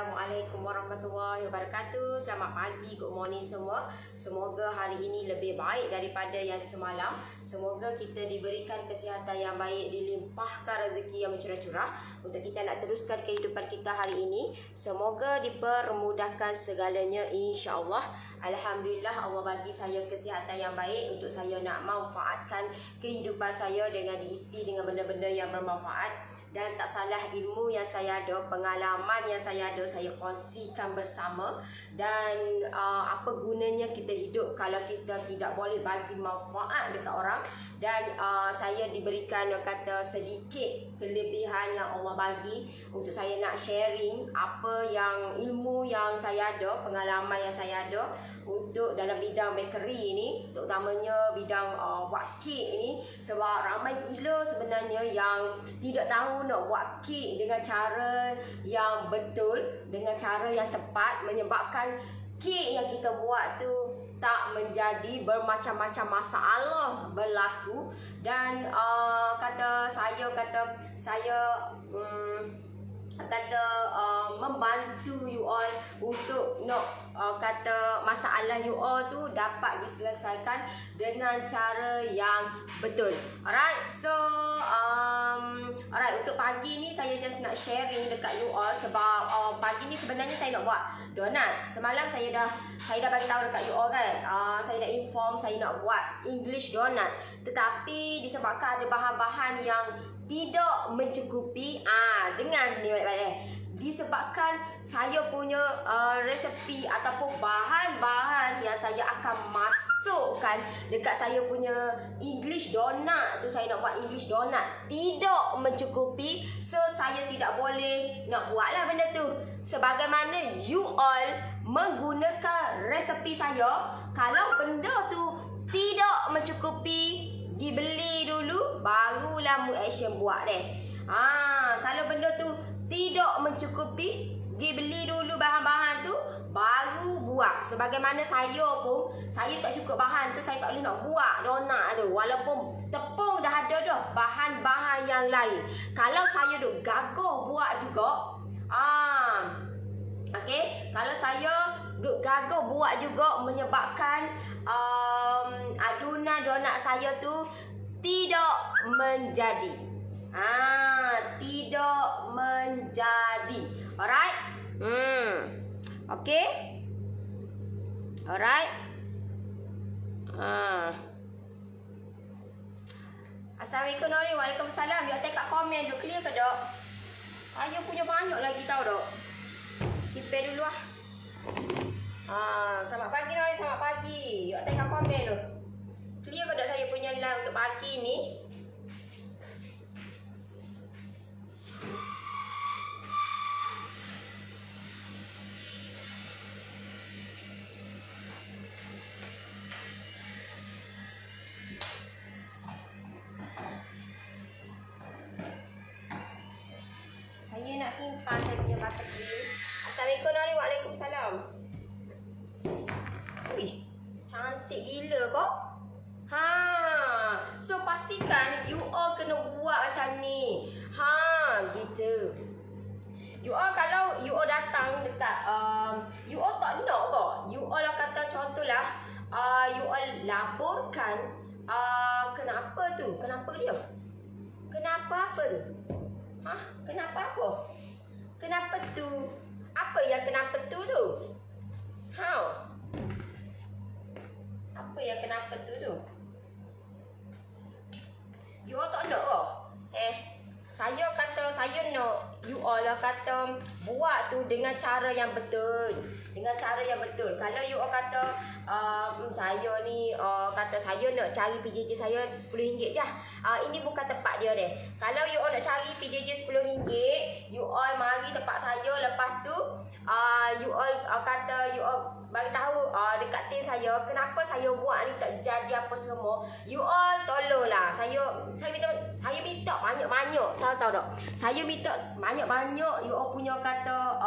Assalamualaikum warahmatullahi wabarakatuh. Selamat pagi, good morning semua. Semoga hari ini lebih baik daripada yang semalam. Semoga kita diberikan kesihatan yang baik, dilimpahkan rezeki yang mencurah-curah untuk kita nak teruskan kehidupan kita hari ini. Semoga dipermudahkan segalanya, insya-Allah. Alhamdulillah, Allah bagi saya kesihatan yang baik untuk saya nak manfaatkan kehidupan saya dengan diisi dengan benda-benda yang bermanfaat. Dan tak salah, ilmu yang saya ada, pengalaman yang saya ada, saya kongsikan bersama. Dan apa gunanya kita hidup kalau kita tidak boleh bagi manfaat dekat orang. Dan saya diberikan kata sedikit kelebihan yang Allah bagi untuk saya nak sharing apa yang ilmu yang saya ada, pengalaman yang saya ada untuk dalam bidang bakery ni, terutamanya bidang buat kek ni. Sebab ramai gila sebenarnya yang tidak tahu nak buat kek dengan cara yang betul, dengan cara yang tepat, menyebabkan kek yang kita buat tu tak menjadi, bermacam-macam masalah berlaku. Dan kata saya membantu you all untuk nak kata masalah you all tu dapat diselesaikan dengan cara yang betul. Alright, so alright, untuk pagi ni saya just nak sharing dekat you all. Sebab pagi ni sebenarnya saya nak buat donat. Semalam saya dah bagi tahu dekat you all kan. Saya dah inform saya nak buat English donat, tetapi disebabkan ada bahan-bahan yang tidak mencukupi. Dengar ni baik-baik. Disebabkan saya punya resepi ataupun bahan-bahan yang saya akan masukkan dekat saya punya English donat tu, saya nak buat English donat, tidak mencukupi. So saya tidak boleh nak buatlah benda tu. Sebagaimana you all menggunakan resepi saya, kalau benda tu tidak mencukupi, pergi beli dulu, barulah mu action buat deh. Kalau benda tu tidak mencukupi, pergi beli dulu bahan-bahan tu, baru buat. Sebagaimana saya pun, saya tak cukup bahan, so saya tak boleh nak buat donat tu. Walaupun tepung dah ada dah, bahan-bahan yang lain. Kalau saya duk gagah buat juga, okay, kalau saya duk gagah buat juga, menyebabkan adunan donat saya tu tidak menjadi. Tidak menjadi. Alright? Okay? Alright? Assalamualaikum Nori. Waalaikumsalam. You tengok komen duk clear ke dok? Saya punya banyak lagi tau dok. Simpan dulu lah. Selamat pagi Nori, selamat pagi. You tengok komen tu. Clear ke dok saya punya live untuk pagi ni? Saya nak simpan saya punya butter cream. Assalamualaikum Nori. Waalaikumsalam. Wih, cantik gila kok. So pastikan you all kena buat macam ni. Gitu. You all kalau you all datang dekat you all tak nak kok. You all kata contohlah you all laporkan kenapa tu? Kenapa dia? Kenapa apa tu? Kenapa apa? Kenapa tu? Apa yang kenapa tu tu? Apa yang kenapa tu? You all tak nak kok? Saya kata saya nak you all kata buat tu dengan cara yang betul. Dengan cara yang betul. Kalau you all kata saya ni kata saya nak cari PJJ saya RM10 je. Ini bukan tempat dia deh. Kalau you all nak cari PJJ RM10, you all mari tempat saya. Lepas tu you all kata you all bagi tahu dekat tim saya kenapa saya buat ni tak jadi apa semua. You all tolonglah. Saya minta banyak-banyak. Tahu tak? Saya minta banyak-banyak you all punya kata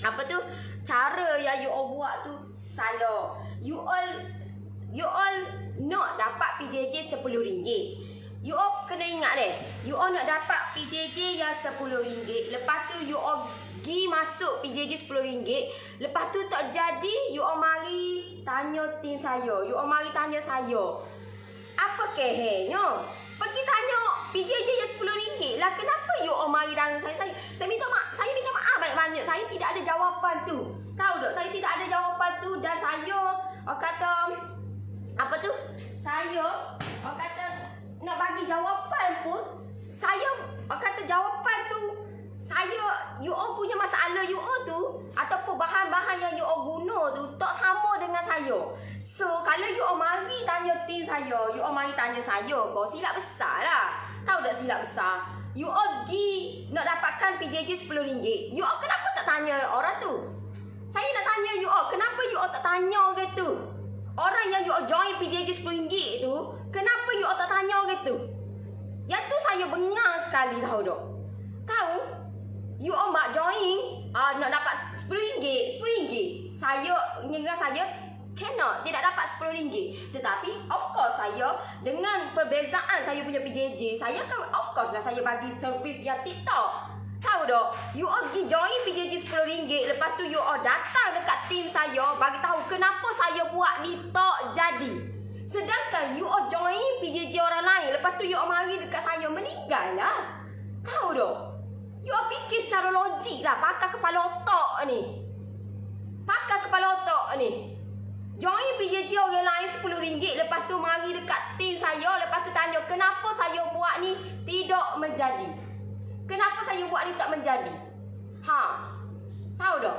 apa tu? Cara yang you all buat tu salah. You all nak dapat PJJ RM10. You all kena ingat deh. You all nak dapat PJJ yang RM10. Lepas tu you all pergi masuk PJJ RM10. Lepas tu tak jadi, you all mari tanya tim saya. You all mari tanya saya. Apa kehenya? Pergi tanya PJJ yang RM10 lah. Kenapa you all mari tanya saya? Saya minta maaf banyak-banyak. Saya tidak ada jawapan tu. Tahu tak? Saya tidak ada jawapan tu. Dan saya kata apa tu? Saya kata nak bagi jawapan pun, saya kata jawapan tu, you all punya masalah you all tu ataupun bahan-bahan yang you all guna tu tak sama dengan saya. So kalau you all mari tanya tim saya, you all mari tanya saya, kau silap besar lah. Tahu tak silap besar? You all pergi nak dapatkan PJJ RM10. You all kenapa tak tanya orang tu? Saya nak tanya you all, kenapa you all tak tanya gitu? Orang yang you all join PJJ RM10 tu, kenapa you all tak tanya gitu? Yang tu saya bengang sekali, tahu tak? Tahu? You all mak join nak dapat RM10. Saya cannot, tidak dapat RM10. Tetapi of course saya dengan perbezaan saya punya PJJ, saya kan of course lah saya bagi servis yang TikTok. Tahu tak? You all pergi join PJJ RM10. Lepas tu you all datang dekat tim saya, bagi tahu kenapa saya buat ni tak jadi. Sedangkan you all join PJJ orang lain, lepas tu you all mari dekat saya, meninggal lah. Tahu tak? You all fikir secara logik lah. Pakai kepala otak ni. Join PJJ orang lain RM10. Lepas tu mari dekat tim saya, lepas tu tanya kenapa saya buat ni tidak menjadi. Kenapa saya buat ni tak menjadi? Tahu tak?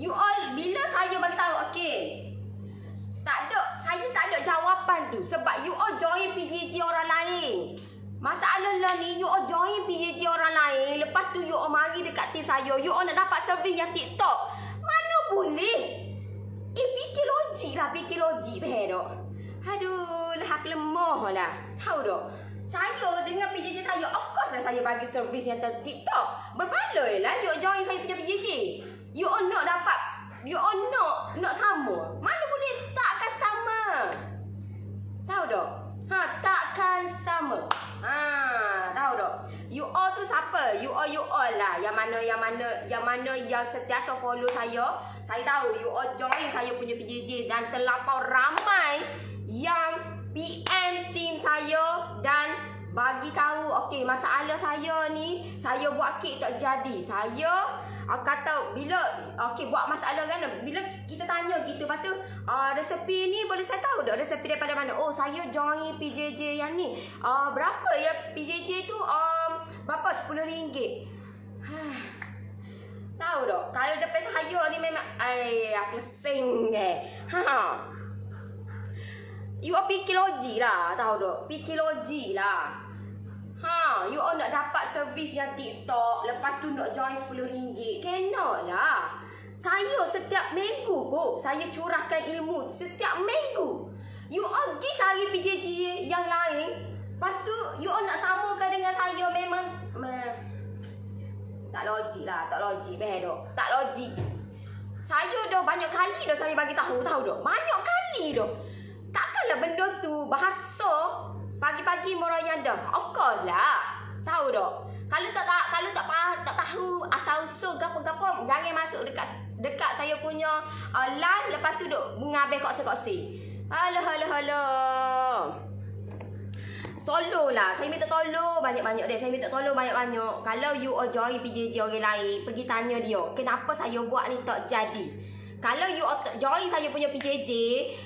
You all bila saya bagi tahu, okey. Saya tak ada jawapan tu sebab you all join PJJ orang lain. Masalah lah ni, you all join PJJ orang lain, lepas tu you all mari dekat tim saya, you all nak dapat servis yang TikTok. Mana boleh? Fikir logik tak? Aduh, lah lemah lah. Tahu tak? Saya dengan PJJ saya, of course lah saya bagi servis yang TikTok. Berbaloi lah you join saya punya PJJ. You all nak dapat, you all nak sama. Mana boleh, takkan sama. Tahu tak? Takkan sama. Tahu tak? You all tu siapa? You all lah. Yang mana yang sentiasa follow saya. Saya tahu you all join saya punya PJJ dan terlampau ramai yang PM tim saya dan bagi tahu, okey, masalah saya ni, saya buat kek tak jadi. Saya kata bila okey buat masalah kan, bila kita tanya gitu, lepas tu resepi ni boleh saya tahu tak resepi daripada mana? Oh, saya join PJJ yang ni. Berapa ya PJJ tu? Berapa? RM10. Tahu tak? Kalau depan saya ni memang aku sing you all fikir logik lah, tahu tak? Fikir logik lah. You all nak dapat servis yang TikTok, lepas tu nak join RM10. Cannot lah. Saya setiap minggu kok, saya curahkan ilmu setiap minggu. You all pergi cari PJJ yang lain, lepas tu you all nak samakan dengan saya, memang tak logik lah, tak logik tak logik. Saya dah banyak kali dah saya bagi tahu tak? Banyak kali dah. Takkanlah benda tu bahasa pagi-pagi merayan dah. Of course lah. Tahu tak? Kalau tak tahu asal usul gapo-gapo, jangan masuk dekat saya punya live, lepas tu duk mengabai kokse-kokse. Alah. Tolonglah, saya minta tolong banyak-banyak deh. Saya minta tolong banyak-banyak. Kalau you all join PJJ orang lain, pergi tanya dia, kenapa saya buat ni tak jadi. Kalau you all join saya punya PJJ,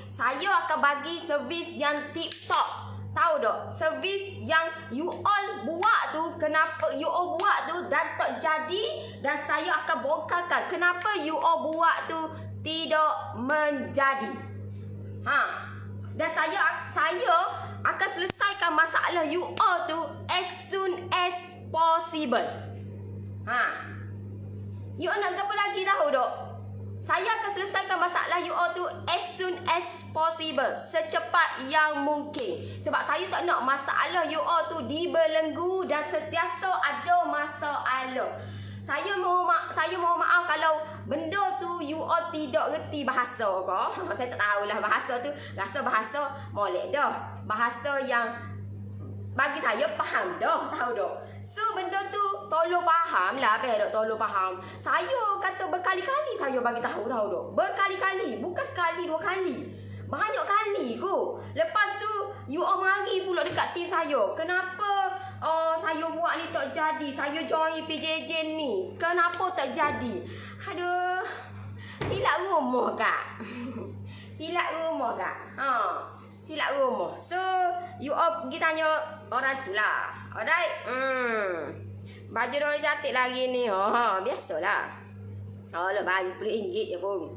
saya akan bagi servis yang TikTok. Tahu tak? Servis yang you all buat tu, kenapa you all buat tu dan tak jadi, dan saya akan bongkarkan kenapa you all buat tu tidak menjadi. Dan saya akan selesaikan masalah you all tu as soon as possible. You all nak apa lagi tahu tak? Saya akan selesaikan masalah you all tu as soon as possible, secepat yang mungkin. Sebab saya tak nak masalah you all tu dibelenggu dan sentiasa ada masalah. Saya mohon maaf kalau benda tu you all tidak reti bahasa ke. Saya tak tahulah bahasa tu. Rasa bahasa molek dah. Bahasa yang bagi saya faham dah, tahu dah. So benda tu tolong faham lah, dok tolong faham. Saya kata berkali-kali saya bagi tahu dah. Berkali-kali, bukan sekali dua kali. Banyak kali ko. Lepas tu you all mari pula dekat tim saya. Kenapa saya buat ni tak jadi? Saya join PJJ ni. Kenapa tak jadi? Aduh. Silap rumah kak. Silap rumah kak. Silap rumah. So you all pergi tanya orang tu lah. Alright. Baju dia cantik lagi ni. Biasalah. Alah baju RM10 je pun.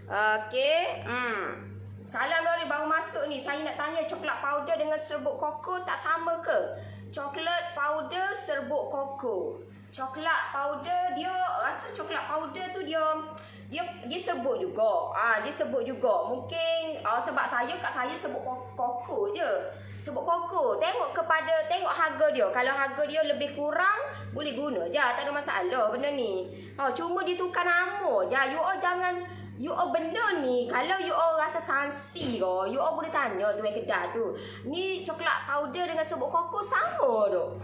Okey. Salam Lori, baru masuk ni. Saya nak tanya, coklat powder dengan serbuk koko tak sama ke? Coklat powder, serbuk koko. Coklat powder dia rasa coklat powder tu dia serbuk juga. Dia serbuk juga. Mungkin sebab kat saya serbuk koko je. Serbuk koko. Tengok harga dia. Kalau harga dia lebih kurang, boleh guna je. Tak ada masalah benda ni. Cuma dia tukar nama je. You all benda ni, kalau you all rasa sanksi ke, you all boleh tanya tu kedai tu. Ni coklat powder dengan serbuk koko sama tu.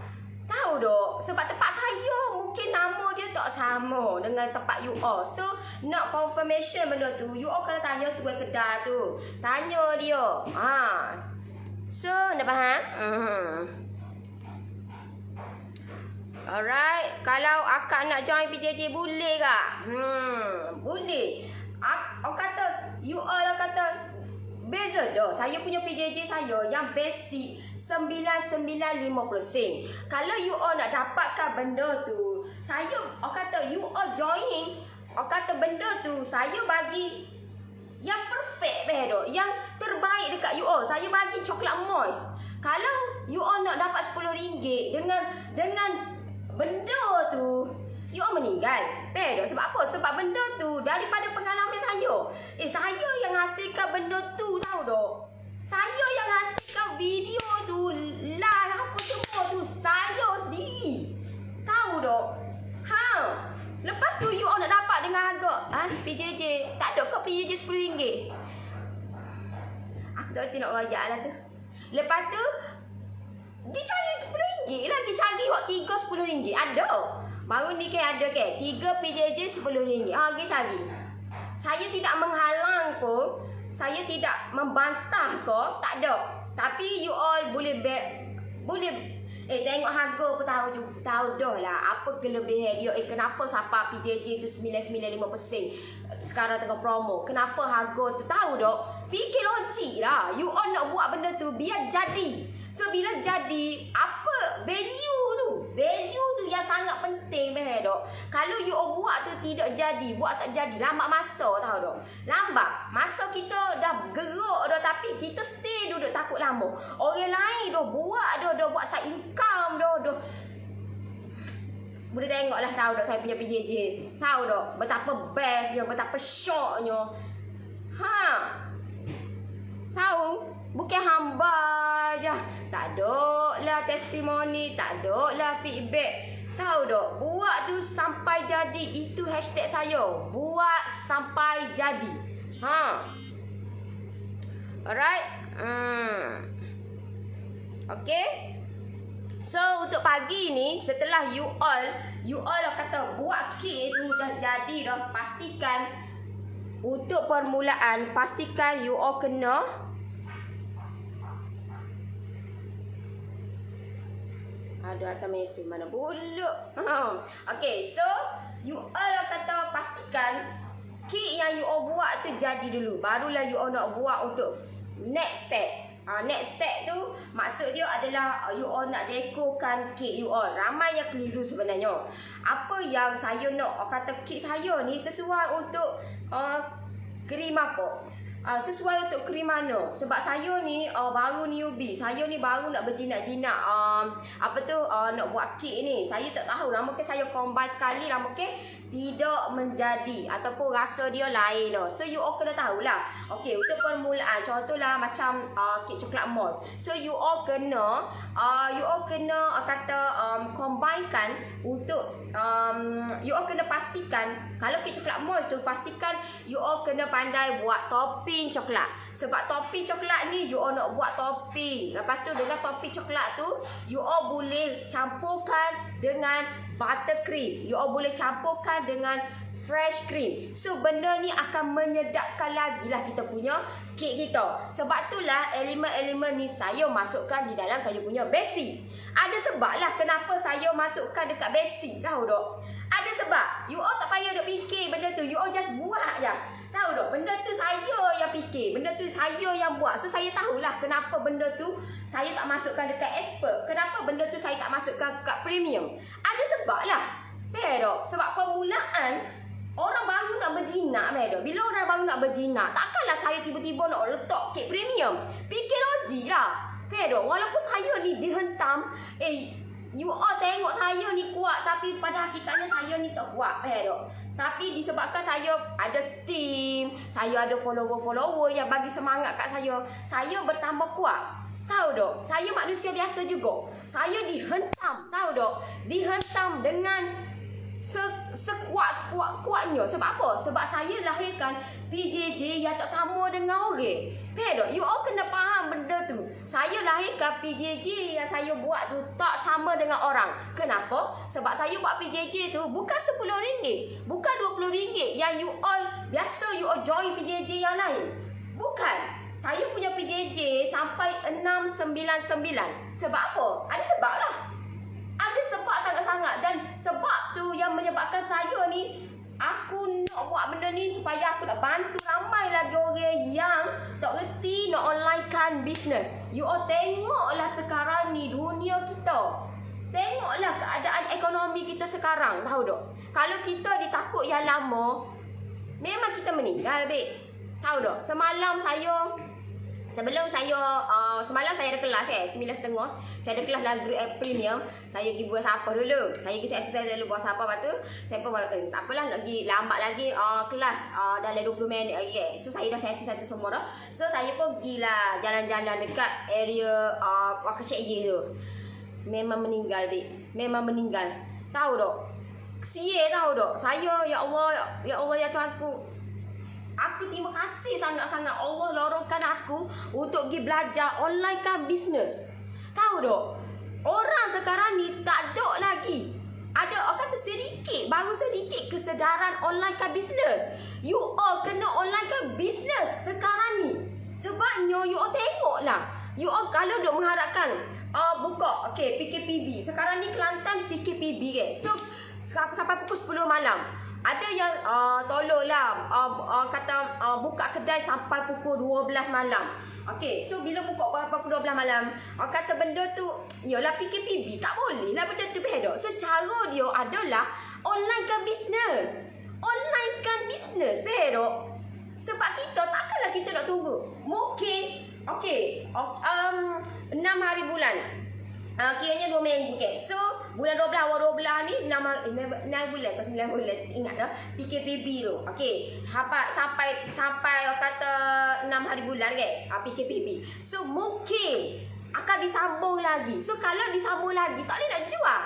Tahu dok, sebab tempat saya mungkin nama dia tak sama dengan tempat you all. So, nak confirmation benda tu, you all kena tanya tu kedai tu. Tanya dia. So, dah faham? Alright, kalau akak nak join PJJ boleh tak? Boleh. You all kata beza dah. Saya punya PJJ saya yang basic 995 sen. Kalau you all nak dapatkan benda tu, saya kata you all join, kata benda tu saya bagi yang perfect dah, yang terbaik dekat you all. Saya bagi coklat moist. Kalau you all nak dapat RM10 dengan benda tu, you all meninggal. Sebab apa? Sebab benda tu daripada pengalaman saya. Saya yang hasilkan benda tu, tahu tak? Saya yang hasilkan video tu, live apa semua tu, saya sendiri. Tahu tak? Lepas tu you all nak dapat dengan harga PJJ. Tak ada ke PJJ RM10? Aku tak reti nak rayak lah tu. Lepas tu dia cari RM10 lagi. Cari waktu 3 RM10. Ada. Baru ni ada 3 PJJ RM10. Cari. Saya tidak menghalang pun. Saya tidak membantah ke. Tak ada. Tapi you all boleh tengok harga pun tahu dah lah apa kelebihan dia. Kenapa siapa PJJ tu 995% sekarang tengah promo. Kenapa harga tu, tahu tak? Fikir logik lah. You all nak buat benda tu biar jadi. So bila jadi, apa value tu? Value tu yang sangat penting tak? Kalau you all buat tu tidak jadi, buat tak jadi, lambat masa, tahu tak? Lambat. Masa kita dah gerak dah, tapi kita stay duduk takut lama. Orang lain dah buat side income dah. Boleh tengok lah, tahu tak saya punya PJJ. Tahu tak betapa bestnya, betapa syoknya. Tahu? Bukan hamba je. Tak ada lah testimoni, tak ada lah feedback. Tahu tak? Buat tu sampai jadi. Itu hashtag saya. Buat sampai jadi. Alright. Okay. So untuk pagi ni, setelah you all kata buat kek tu dah jadi dah, pastikan untuk permulaan, pastikan you all kena ada atas mesin mana pula. Okay, so you all kata pastikan kek yang you all buat tu jadi dulu. Barulah you all nak buat untuk next step. Next step tu maksud dia adalah you all nak dekorkan kek you all. Ramai yang keliru sebenarnya. Apa yang saya nak, kata kek saya ni sesuai untuk krim apa? sesuai untuk krim mana. Sebab saya ni baru newbie. Saya ni baru nak berjinak-jinak nak buat kek ni. Saya tak tahu lah, mungkin saya combine sekali lah, mungkin tidak menjadi ataupun rasa dia lain dah. So you all kena tahulah. Okey, untuk permulaan contohlah macam kek coklat mousse. So you all kena combinekan untuk you all kena pastikan kalau kek coklat mousse tu, pastikan you all kena pandai buat topping coklat. Sebab topping coklat ni you all nak buat topping. Lepas tu dengan topping coklat tu you all boleh campurkan dengan buttercream. You all boleh campurkan dengan fresh cream. So benda ni akan menyedapkan lagi lah kita punya kek kita. Sebab itulah elemen-elemen ni saya masukkan di dalam saya punya basic. Ada sebab lah kenapa saya masukkan dekat basic. Tahu tak? Ada sebab. You all tak payah duk fikir benda tu. You all just buat je. Tahu tak? Benda tu saya yang fikir. Benda tu saya yang buat. So saya tahulah kenapa benda tu saya tak masukkan dekat expert. Kenapa benda tu saya tak masukkan dekat premium. Ada sebab lah. Faham tak? Sebab permulaan orang baru nak berjinak, Medo. Bila orang baru nak berjinak, takkanlah saya tiba-tiba nak letak kek premium. Fikir logik lah. Medo, walaupun saya ni dihentam, you all tengok saya ni kuat, tapi pada hakikatnya saya ni tak kuat, Medo. Tapi disebabkan saya ada team, saya ada follower-follower yang bagi semangat kat saya bertambah kuat. Tahu tak? Saya manusia biasa juga. Saya dihentam, tahu tak? Dihentam dengan sekuat-kuatnya. Sebab apa? Sebab saya lahirkan PJJ yang tak sama dengan orang. Faham tak? You all kena faham benda tu. Saya lahirkan PJJ yang saya buat tu tak sama dengan orang. Kenapa? Sebab saya buat PJJ tu bukan RM10, bukan RM20 yang you all biasa you all join PJJ yang lain. Bukan. Saya punya PJJ sampai 699. Sebab apa? Ada sebab lah. Ada sebab sangat-sangat. Dan sebab tu yang menyebabkan saya ni, aku nak buat benda ni supaya aku nak bantu ramai lagi orang yang tak reti nak onlinekan bisnes. You all tengoklah sekarang ni dunia kita. Tengoklah keadaan ekonomi kita sekarang. Tahu tak? Kalau kita ditakut yang lama, memang kita meninggal, babe. Tahu tak? Semalam saya ada kelas 9.30. Saya ada kelas dalam premium. Saya pergi buat siapa dulu. Saya pergi exercise dulu buat siapa. Lepas tu saya pun tak apalah, lagi lambat lagi kelas dalam 20 minit lagi. So saya dah settle semua dah. So saya pun pergilah jalan-jalan dekat area Wakasek Ye tu. Memang meninggal, babe. Memang meninggal. Tahu tak? Sia tahu tak? Saya ya Allah ya Tuhanku. Aku terima kasih sangat-sangat Allah lorongkan aku untuk pergi belajar online kan bisnes. Tahu tak? Orang sekarang ni tak ada lagi. Ada orang kata baru sedikit kesedaran online kan bisnes. You all kena online kan bisnes sekarang ni. Sebabnya you all tengoklah. You all kalau duk mengharapkan buka PKPB. Sekarang ni Kelantan PKPB ke. So sampai pukul 10 malam. Ada yang tolonglah buka kedai sampai pukul 12 malam. Okey, so bila buka pukul 12 malam, kata benda tu yalah PKPB, tak boleh lah benda tu pedok. So cara dia adalah online kan bisnes. Online kan bisnes pedok. Sebab kita takkanlah kita nak tunggu. Mungkin 6 hari bulan. Kiranya 2 minggu ke. So bulan 12 awal 12 ni 6 bulan ke 9 bulan. Ingat dah PKPB tu. Okey, sampai kata 6 hari bulan ke PKPB. So mungkin akan disambung lagi. So kalau disambung lagi tak boleh nak jual.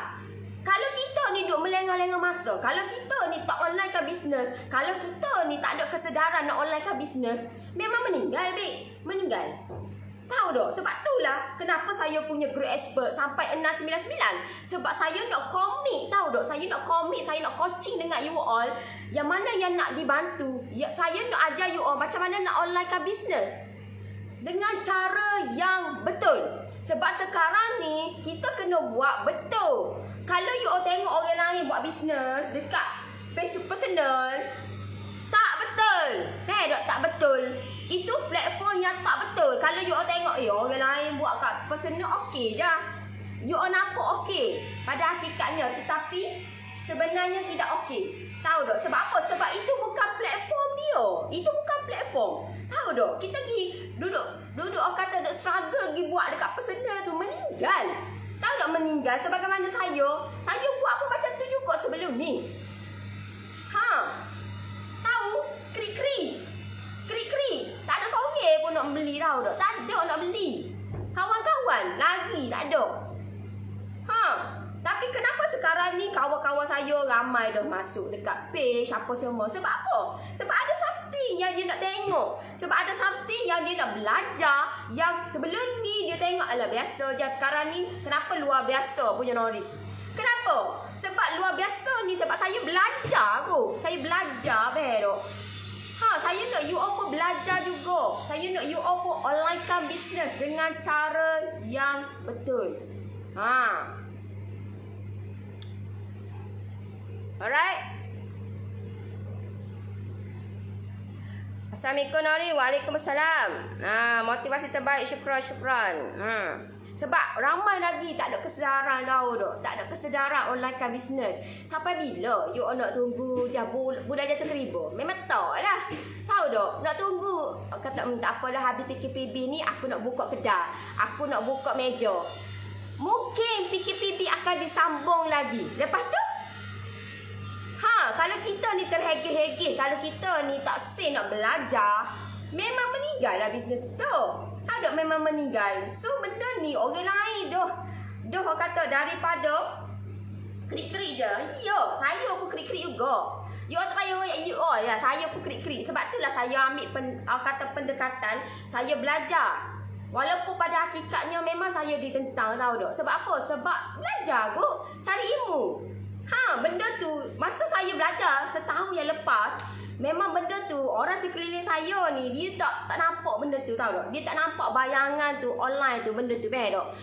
Kalau kita ni duk melengah-lengah masa, kalau kita ni tak online kan bisnes, kalau kita ni tak ada kesedaran nak online kan bisnes, memang meninggal, babe. Meninggal. Tahu tak? Sebab itulah kenapa saya punya group expert sampai 699. Sebab saya nak komit, tahu tak? Saya nak komit, saya nak coaching dengan you all. Yang mana yang nak dibantu. Saya nak ajar you all macam mana nak online kan bisnes. Dengan cara yang betul. Sebab sekarang ni kita kena buat betul. Kalau you all tengok orang lain buat bisnes dekat Facebook personal, tak betul. Tak betul. Itu platform yang tak betul. Kalau you all tengok orang lain buat kat personal okey je. You all nampak okey pada hakikatnya, tetapi sebenarnya tidak okey. Tahu tak? Sebab apa? Sebab itu bukan platform dia. Itu bukan platform. Tahu tahu dok, kita pergi duduk orang kata duk struggle pergi buat dekat personal tu, meninggal. Tahu tak meninggal? Sebagaimana saya buat pun macam tu juga sebelum ni. Tahu? Krik-krik. Tak ada seorang pun nak beli tahu tak? Tak ada nak beli. Kawan-kawan lagi tak ada. Tapi kenapa sekarang ni kawan-kawan saya ramai dah masuk dekat page apa semua? Sebab apa? Sebab ada something yang dia nak tengok. Sebab ada something yang dia nak belajar. Yang sebelum ni dia tengok alah biasa je. Sekarang ni kenapa luar biasa punya Noris? Kenapa? Sebab luar biasa ni sebab saya belajar aku. Saya belajar betul. Saya nak you all pun belajar juga. Saya nak you all pun onlinekan bisnes dengan cara yang betul. Alright. Assalamualaikum Nori. Waalaikumsalam. Motivasi terbaik. Syukran. Sebab ramai lagi tak ada kesedaran tahu tak? Tak ada kesedaran onlinekan bisnes. Sampai bila you all nak tunggu bulan jatuh keribu? Memang tak lah. Tahu tak? Nak tunggu. Kata tak apalah habis PKPB ni aku nak buka kedai. Aku nak buka meja. Mungkin PKPB akan disambung lagi. Lepas tu kalau kita ni terhegeh-hegeh, kalau kita ni tak say nak belajar, memang meninggal lah bisnes tu. Tahu tak, memang meninggal. So benda ni orang lain dah orang kata daripada krik-krik je. Ya, saya pun krik-krik juga. You tak payah royak you all ya, saya pun krik-krik. Sebab itulah saya ambil kata pendekatan, saya belajar. Walaupun pada hakikatnya memang saya ditentang tahu tak. Sebab apa? Sebab belajar kot, cari ilmu. Benda tu masa saya belajar setahun yang lepas, memang benda tu orang sekeliling saya ni dia tak nampak benda tu tahu tak. Dia tak nampak bayangan tu online tu benda tu betul.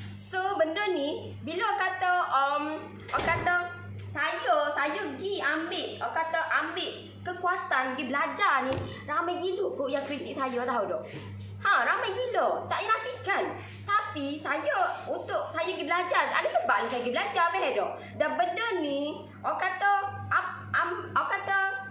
So benda ni bila kata saya pergi ambil kekuatan pergi belajar ni, ramai gila kot yang kritik saya tahu tak. Ramai gila, tak nafikan. Tapi saya pergi belajar, ada sebab saya pergi belajar betul. Dan benda ni orang kata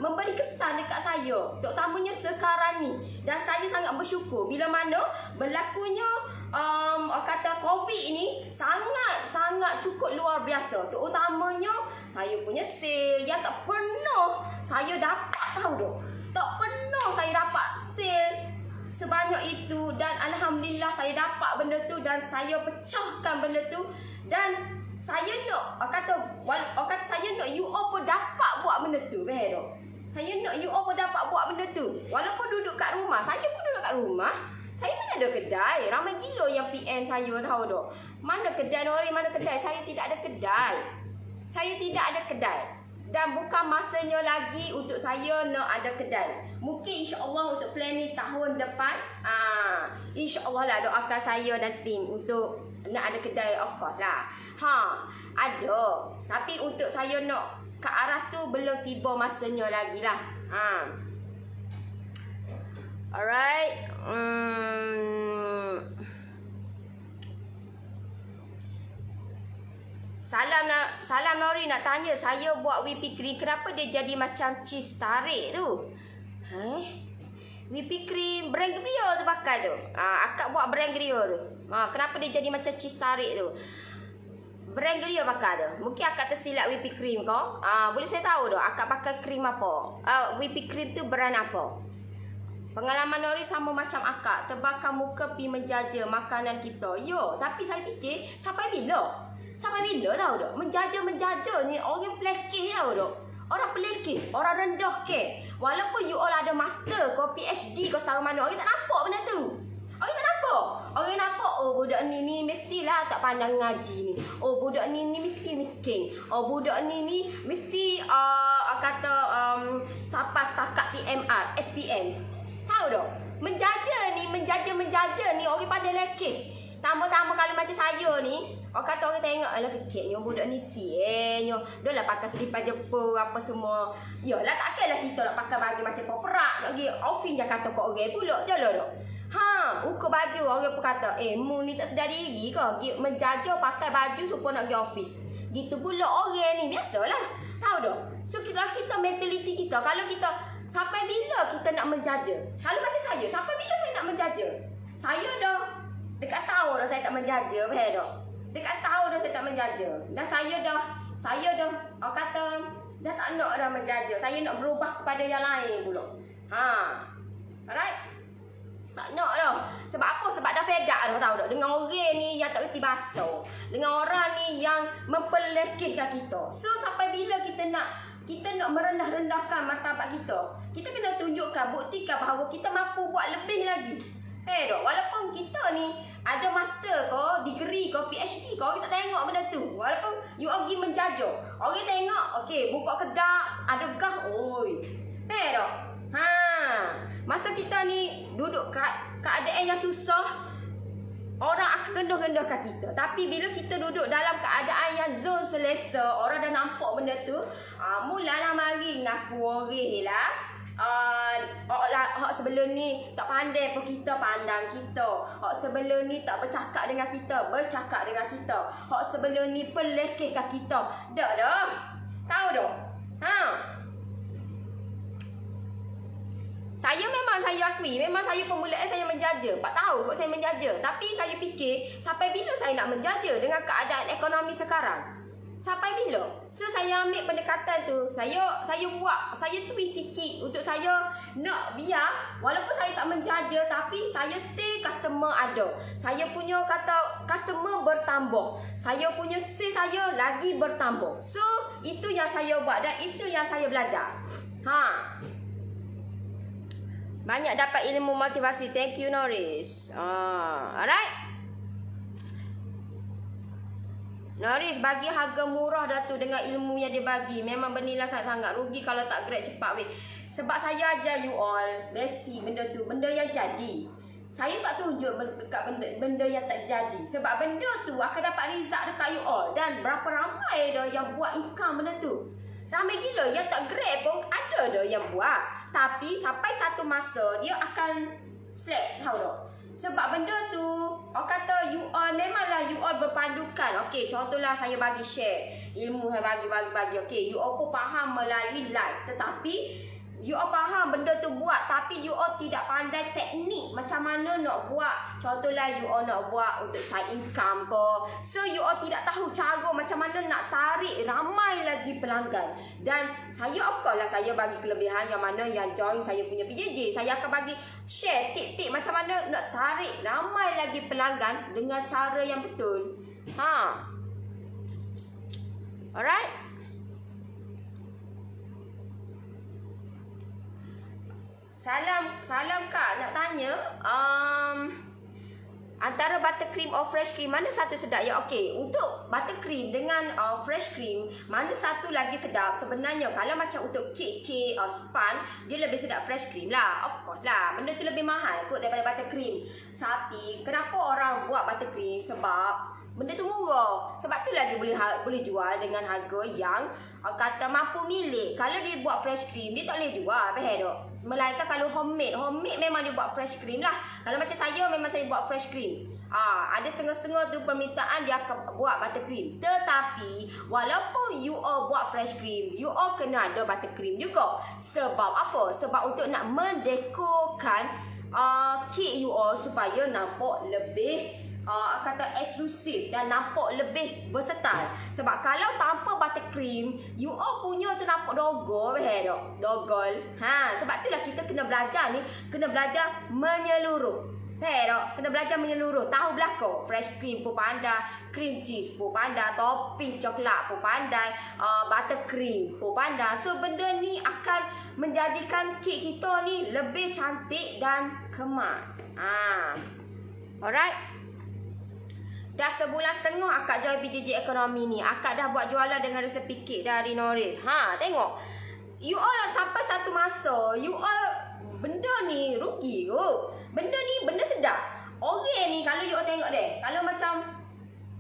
memberi kesan dekat saya, terutamanya sekarang ni. Dan saya sangat bersyukur bila mana berlakunya orang kata COVID ni sangat cukup luar biasa. Terutamanya saya punya sale yang tak pernah saya dapat tahu tak. Tak pernah saya dapat sale sebanyak itu, dan alhamdulillah saya dapat benda tu dan saya pecahkan benda tu. Dan saya nak saya nak you all pun dapat buat benda tu betul. Saya nak you all pun dapat buat benda tu walaupun duduk kat rumah. Saya pun duduk kat rumah. Saya mana ada kedai. Ramai gila yang PM saya tahu tak. Mana kedai Nori, mana kedai. Saya tidak ada kedai. Dan bukan masanya lagi untuk saya nak ada kedai. Mungkin insya-Allah untuk planning tahun depan, insya-Allah lah doakan saya dan tim untuk nak ada kedai, of course lah. Ada. Tapi untuk saya nak ke arah tu belum tiba masanya lagi lah. Alright. Salam Nori, nak tanya saya buat whipping cream, kenapa dia jadi macam cheese tarik tu? Whipping cream brand Grio tu pakai tu. Akak buat brand Grio tu. Kenapa dia jadi macam cheese tarik tu? Brand Grio pakai tu. Mungkin akak tersilap whipping cream kau. Boleh saya tahu tu akak pakai krim apa? Whipping cream tu brand apa? Pengalaman Nori sama macam akak, terbakar muka pi menjaja makanan kita. Yo, tapi saya fikir sampai bila? Sampai bila tahu tak? Menjaja ni orang pelekeh tahu tak? Orang pelekeh, orang rendah ke. Walaupun you all ada master, kau PhD, kau setahu mana, orang tak nampak benda tu. Orang tak nampak. Orang nampak, oh budak ni mestilah tak pandang ngaji ni. Oh budak ni mesti miskin. Oh budak ni mesti setakat PMR, SPM. Tahu tak? Menjaja ni orang pada lekeh. Tambah-tambah kalau macam saya ni, orang kata orang tengok alah kecilnya budak ni sienyo. Dah lah pakai selipan Jepun apa semua. Yalah takkanlah kita nak pakai baju macam perak nak pergi office je kata kau orang pula. Jalah dak. Ukur baju orang pun kata, mu ni tak sedar diri ke? Menjaja pakai baju supaya nak pergi office. Gitu pula orang ni biasalah. Tahu tak? So kita mentaliti kita, kalau kita sampai bila kita nak menjaja? Kalau macam saya, sampai bila saya nak menjaja? Saya dah dekat setahun dah saya tak menjaja, faham tak? Dekat setahun dah saya tak menjaja. Dan saya dah orang kata dah tak nak dah menjaja. Saya nak berubah kepada yang lain pula. Alright? Tak nak dah. Sebab apa? Sebab dah fed up dah, tahu tak? Dengan orang ni yang tak reti bahasa. Dengan orang ni yang mempelekehkan kita. So sampai bila kita nak merendah-rendahkan martabat kita? Kita kena tunjukkan, buktikan bahawa kita mampu buat lebih lagi. Tak? Walaupun kita ni ada master ko, degree ko, PhD ko, kita tengok benda tu. Walaupun you pergi menjajah, orang tengok, okey, buka kedai, ada gah, oi. Tak? Masa kita ni duduk keadaan yang susah, orang akan gendah-gendahkan kita. Tapi bila kita duduk dalam keadaan yang zon selesa, orang dah nampak benda tu, mulalah mari ngaku orang lah. Hak sebelum ni tak pandai pun kita pandang kita. Hak sebelum ni tak bercakap dengan kita, bercakap dengan kita. Hak sebelum ni pelekehkan kita. Dak dah. Tahu dah? Saya akui, memang saya permulaan saya menjaja. 4 tahun kot saya menjaja. Tapi saya fikir, sampai bila saya nak menjaja dengan keadaan ekonomi sekarang? Sampai bila? So saya ambil pendekatan tu. Saya tulis sikit untuk saya nak biar walaupun saya tak menjaja, tapi saya stay customer ada. Saya punya kata customer bertambah. Saya punya sales saya lagi bertambah. So itu yang saya buat dan itu yang saya belajar. Banyak dapat ilmu motivasi. Thank you Norris. Alright. Norris bagi harga murah dah tu dengan ilmu yang dia bagi. Memang bernilai sangat-sangat. Rugi kalau tak grad cepat weh. Sebab saya ajar you all basic benda tu, benda yang jadi. Saya tak tunjuk dekat benda yang tak jadi. Sebab benda tu akan dapat result dekat you all. Dan berapa ramai dah yang buat income benda tu. Ramai gila yang tak grad pun ada dah yang buat. Tapi sampai satu masa dia akan slack, tahu tak? Sebab benda tu, orang kata you all, memanglah you all berpandukan. Okey, contohlah saya bagi share ilmu, saya bagi. Okey, you all pun faham melalui live. Tetapi you all faham benda tu buat, tapi you all tidak pandai teknik macam mana nak buat. Contohlah you all nak buat untuk side income ke. So you all tidak tahu cara macam mana nak tarik ramai lagi pelanggan. Dan saya of course lah, saya bagi kelebihan yang mana yang join saya punya PJJ. Saya akan bagi share tip-tip macam mana nak tarik ramai lagi pelanggan dengan cara yang betul. Alright. Salam Kak, nak tanya antara buttercream or fresh cream mana satu sedap? Ya okey, untuk buttercream dengan fresh cream mana satu lagi sedap? Sebenarnya kalau macam untuk kek span, dia lebih sedap fresh cream lah. Of course lah, benda tu lebih mahal kot daripada buttercream. Tapi kenapa orang buat buttercream? Sebab benda tu murah. Sebab tu lah dia boleh jual dengan harga yang kata mampu milik. Kalau dia buat fresh cream, dia tak boleh jual, faham tak? Melainkan kalau homemade memang dia buat fresh cream lah. Kalau macam saya, memang saya buat fresh cream. Ada setengah-setengah tu permintaan dia akan buat buttercream. Tetapi walaupun you all buat fresh cream, you all kena ada buttercream juga. Sebab apa? Sebab untuk nak mendekorkan kek you all supaya nampak lebih kata eksklusif dan nampak lebih versatile. Sebab kalau tanpa buttercream, you all punya tu nampak dogol, dogol. Sebab itulah kita kena belajar ni, kena belajar menyeluruh. Kena belajar menyeluruh. Tahu belakang, fresh cream pun pandai, cream cheese pun pandai, topping coklat pun pandai, buttercream pun pandai. So benda ni akan menjadikan kek kita ni lebih cantik dan kemas. Alright. Dah sebulan setengah akak join PJJ ekonomi ni. Akak dah buat jualan dengan resepi kek dari Norris. Tengok. You all sampai satu masa, you all benda ni rugi kot. Benda ni benda sedap. Orang ni kalau you all tengok deh, kalau macam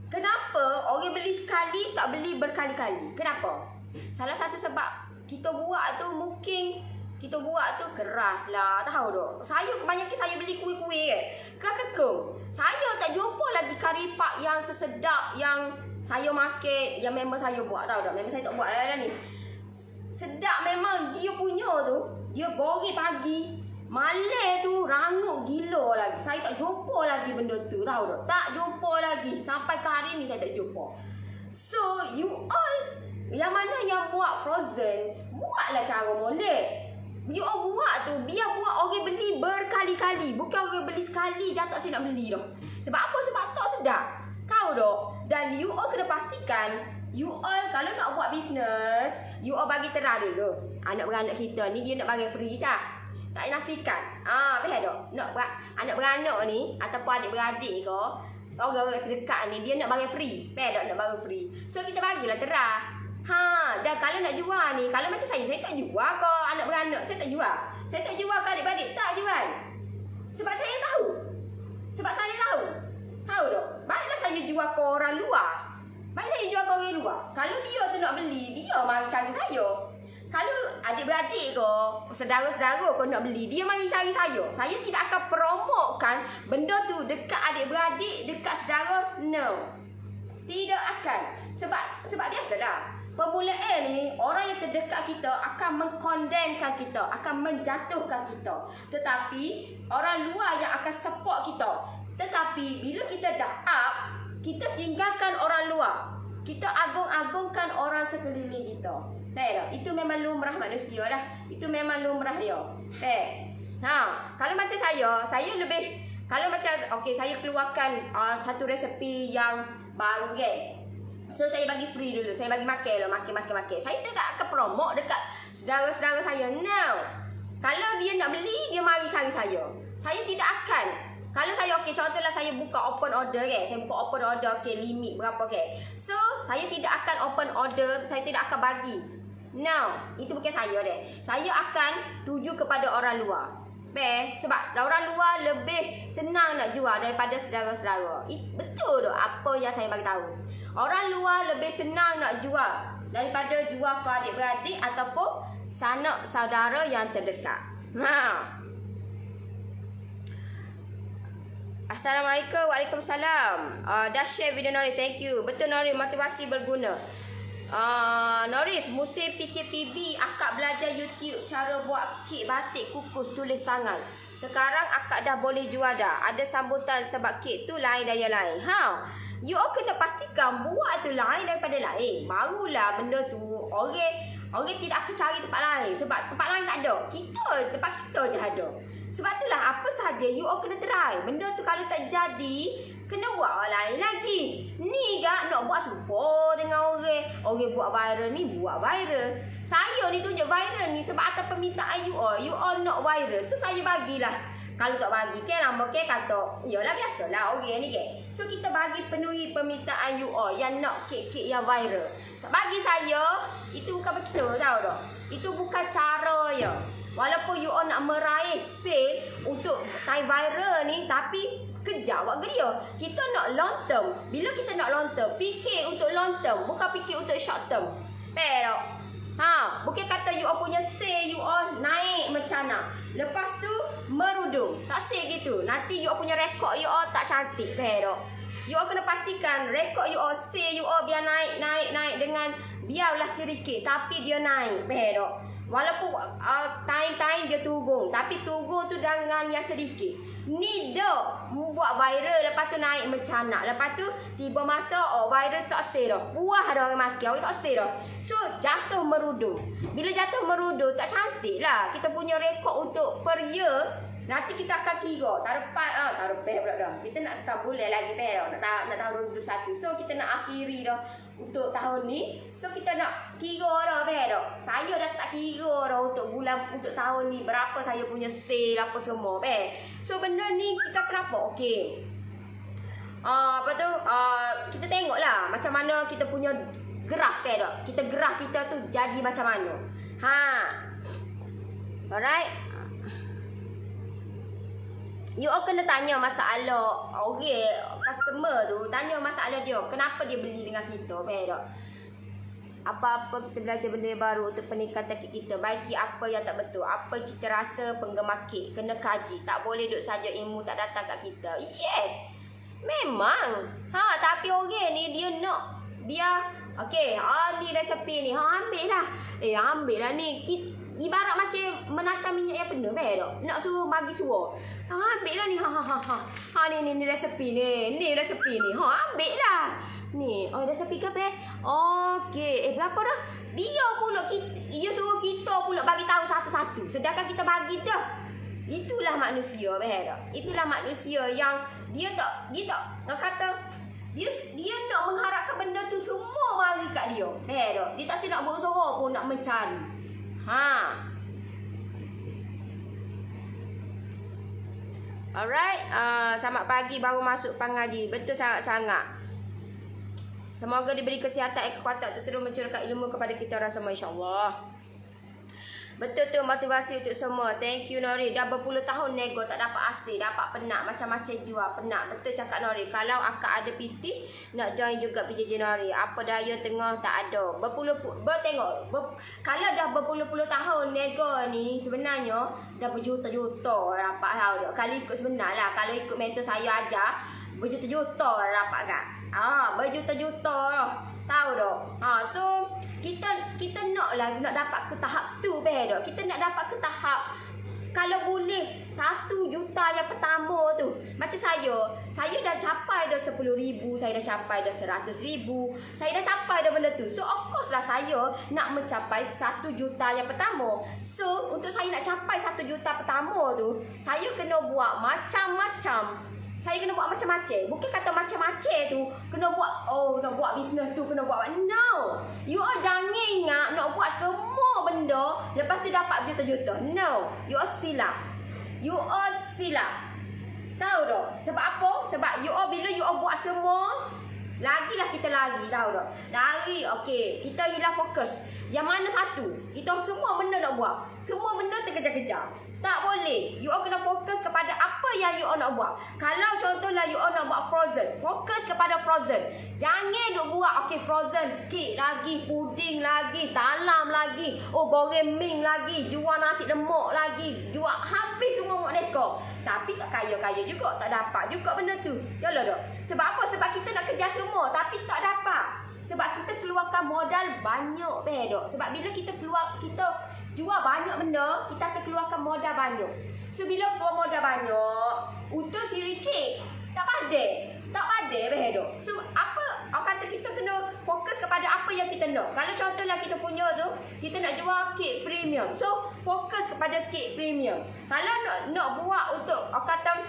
kenapa orang beli sekali tak beli berkali-kali? Kenapa? Salah satu sebab kita buat tu mungkin kita buat tu keras lah, tahu tak? Saya kebanyakan saya beli kuih-kuih kekong. Saya tak jumpa lagi kari pak yang sesedap yang saya makan, yang member saya buat, tahu tak? Member saya tak buat lah ni. Sedap memang dia punya tu. Dia goreng pagi. Malam tu rangup gila lagi. Saya tak jumpa lagi benda tu, tahu tak? Tak jumpa lagi. Sampai ke hari ni saya tak jumpa. So, you all yang mana yang buat frozen, buatlah cara molek. You all buat tu, biar buat orang beli berkali-kali. Bukan orang beli sekali, jatuh saya nak beli dah. Sebab apa? Sebab tak sedap. Tahu tak? Dan you all kena pastikan, you all kalau nak buat bisnes, you all bagi terang dulu. Anak beranak kita ni, dia nak bagi free kah? Tak nafikan. Faham tak? Nak buat anak beranak ni, ataupun adik-beradik ke, orang-orang terdekat ni, dia nak bagi free. Faham tak? Nak bagi free. So, kita bagilah terang. Dan kalau nak jual ni, kalau macam saya tak jual ke anak beranak, saya tak jual. Saya tak jual ke adik-beradik, tak jual. Sebab saya tahu. Sebab saya tahu. Tahu tak? Baiklah saya jual ke orang luar. Baik saya jual ke orang luar. Kalau dia tu nak beli, dia mari cari saya. Kalau adik-beradik ke, saudara-saudara ke nak beli, dia mari cari saya. Saya tidak akan promotkan benda tu dekat adik-beradik, dekat saudara. No. Tidak akan. Sebab biasalah. Permulaan ni, orang yang terdekat kita akan mengkondemkan kita, akan menjatuhkan kita. Tetapi, orang luar yang akan support kita. Tetapi, bila kita dah up, kita tinggalkan orang luar. Kita agung-agungkan orang sekeliling kita. Itu memang lumrah manusia dah. Itu memang lumrah dia. Kalau macam saya lebih, kalau macam, okey, saya keluarkan satu resepi yang baru kan. So, saya bagi free dulu. Saya bagi makan lah. Makan. Saya tidak akan promote dekat saudara-saudara saya. No. Kalau dia nak beli, dia mari cari saya. Saya tidak akan. Kalau saya, okey, contohlah saya buka open order kan. Saya buka open order, okey, limit berapa kan. So, saya tidak akan open order. Saya tidak akan bagi. No. Itu bukan saya deh. Saya akan tuju kepada orang luar. Sebab orang luar lebih senang nak jual daripada saudara-saudara. Betul tak apa yang saya bagi tahu. Orang luar lebih senang nak jual daripada jual ke adik-beradik ataupun sanak saudara yang terdekat. Assalamualaikum. Waalaikumsalam. Dah share video Nori. Thank you. Betul Nori, motivasi berguna. Noris, musim PKPB akak belajar YouTube cara buat kek batik kukus tulis tangan. Sekarang akak dah boleh jual dah. Ada sambutan sebab kek tu lain dari yang lain. You all kena pastikan buat tu lain daripada lain. Barulah benda tu orang tidak akan cari tempat lain. Sebab tempat lain tak ada. Tempat kita je ada. Sebab itulah apa saja you all kena try. Benda tu kalau tak jadi, kena buat orang lain lagi. Ni kan nak buat serupa dengan orang. Orang buat viral ni, buat viral. Saya ni tunjuk viral ni sebab atas permintaan you all nak viral. So saya bagilah. Kalau tak bagi kan lama kan kata, yalah biasalah orang ni kan. So kita bagi penuhi permintaan you all yang nak kek-kek yang viral. Bagi saya, itu bukan betul, tahu tak? Itu bukan cara ya. Walaupun you all nak meraih sale untuk time viral ni, tapi sekejap buat dia. Kita nak long term. Bila kita nak long term, fikir untuk long term, bukan fikir untuk short term. Faham tak? Bukan kata you all punya sale, you all naik macam mana. Lepas tu merudum. Tak sale gitu. Nanti you all punya rekod you all tak cantik. Faham tak? You all kena pastikan rekod you all sale you all biar naik dengan biarlah sedikit tapi dia naik. Faham tak? Walaupun time dia turun, tapi turun tu dengan yang sedikit. Ni dah buat viral, lepas tu naik macam nak. Lepas tu tiba masa viral tu tak sale dah. Puas dah orang maki, orang tak sale dah. So jatuh merudu. Bila jatuh merudu tak cantik lah. Kita punya rekod untuk per year. Nanti kita akan kira taruh pula dah. Kita nak start bulan lagi dah. Nak tahun 2021. So kita nak akhiri dah untuk tahun ni. So kita nak kira dah dah. Saya dah start kira dah untuk tahun ni berapa saya punya sale apa semua So benda ni kita kenapa? Okey. Kita tengoklah macam mana kita punya graf dah. Graf kita tu jadi macam mana. Alright. You all kena tanya masalah customer tu, tanya masalah dia, kenapa dia beli dengan kita, faham tak? Apa-apa kita belajar benda baru untuk peningkatan kek kita, baiki apa yang tak betul, apa cita rasa penggemar kek, kena kaji, tak boleh duduk saja ilmu tak datang kat kita. Yes, memang. Tapi orang ni dia nak biar Okey, ni resepi ni. Ambil lah. Ambil lah ni. Ibarat macam menata minyak yang penuh tak? Nak suruh bagi suruh. Ambil lah ni. Ni resepi ni. Ni resepi ni. Ambil lah. Ni, resepi ke apa? Okey, berapa dah? Dia pula dia suruh kita pula bagi tahu satu-satu. Sedangkan kita bagi dah. Itulah manusia, tak? Itulah manusia yang dia tak nak kata dia nak mengharapkan benda tu semua bagi kat dia. Tak? Dia tak nak berusaha pun nak mencari. Alright, selamat pagi baru masuk pengaji. Betul sangat-sangat. Semoga diberi kesihatan dan kekuatan untuk terus mencurahkan ilmu kepada kita orang semua, insya-Allah. Betul tu motivasi untuk semua. Thank you Nori. Dah berpuluh tahun nego tak dapat hasil, dapat penat macam-macam jual, penat. Betul cakap Nori. Kalau akak ada PT nak join juga PJJ Nori. Apa daya tengah tak ada. Kalau dah berpuluh-puluh tahun nego ni sebenarnya dah berjuta-juta dapat tahu dah. Kalau ikut sebenarlah, kalau ikut mentor saya ajar berjuta-juta dapat kan. Berjuta-juta lah. Tahu dah. So kita nak dapat ke tahap tu dah. Kita nak dapat ke tahap kalau boleh 1 juta yang pertama tu. Macam saya dah capai dah 10,000, saya dah capai dah 100,000, saya dah capai dah benda tu. So of course lah saya nak mencapai 1 juta yang pertama. So untuk saya nak capai 1 juta pertama tu, saya kena buat macam-macam. Saya kena buat macam-macam. Bukan kata macam-macam tu kena buat, nak buat bisnes tu kena buat. No. You all jangan ingat nak buat semua benda lepas tu dapat berjuta-juta. No. You all silap. You all silap. Tahu tak? Sebab apa? Sebab you all bila you all buat semua, lagilah kita lari, tahu tak? Lari, okey. Kita hilang fokus. Yang mana satu? Kita semua benda nak buat. Semua benda terkejar-kejar. Tak boleh. You all kena fokus kepada apa yang you all nak buat. Kalau contohlah you all nak buat frozen, fokus kepada frozen. Jangan duk buat frozen cake lagi, puding lagi, talam lagi, goreng ming lagi, jual nasi lemak lagi, jual habis semua mak neka. Tapi tak kaya-kaya juga, tak dapat juga benda tu. Yalah dak. Sebab apa? Sebab kita nak kerja semua tapi tak dapat. Sebab kita keluarkan modal banyak dak. Sebab bila kita jual banyak benda, kita akan keluarkan modal banyak. So bila keluar modal banyak, untuk sedikit tak padai. Tak padai dak. So apa? Kata kita kena fokus kepada apa yang kita nak. Kalau contohlah kita punya tu, kita nak jual kek premium. So fokus kepada kek premium. Kalau nak buat untuk kata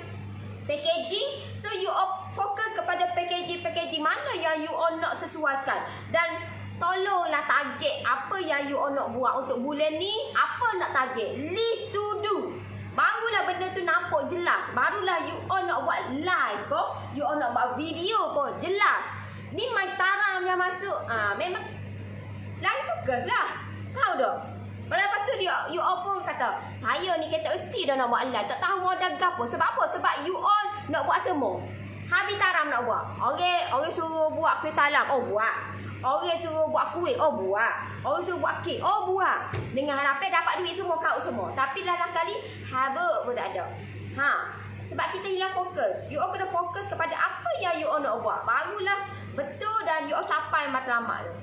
packaging, so you all fokus kepada packaging mana yang you all nak sesuaikan. Dan tolonglah target apa yang you all nak buat untuk bulan ni. Apa nak target? List to do. Barulah benda tu nampak jelas. Barulah you all nak buat live ko, you all nak buat video ko, jelas. Ni my taram yang masuk. Memang lagi fokus lah. Tahu tak? Lepas tu you all pun kata, saya ni kata erti dah nak buat live, tak tahu modal gapo. Sebab apa? Sebab you all nak buat semua. Habis taram nak buat. Orang suruh buat kuih talam, buat. Orang suruh buat kuih, buat. Orang suruh buat kek, buat. Dengan harapan dapat duit semua, kau semua. Tapi lalang kali habis pun tak ada. Sebab kita hilang fokus. You all kena fokus kepada apa yang you all nak buat. Barulah betul dan you all capai matlamat tu.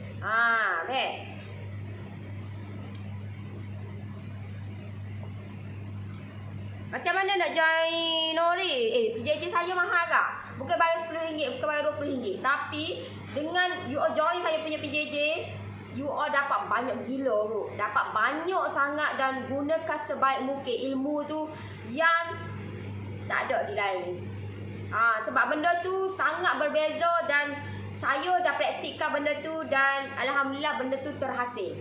Macam mana nak join Nori? PJJ saya mahal tak? Bukan bayar RM10, bukan bayar RM20. Tapi dengan you all join saya punya PJJ, you all dapat banyak gila tu. Dapat banyak sangat dan gunakan sebaik mungkin ilmu tu yang tak ada di lain. Sebab benda tu sangat berbeza dan saya dah praktikkan benda tu dan alhamdulillah benda tu terhasil.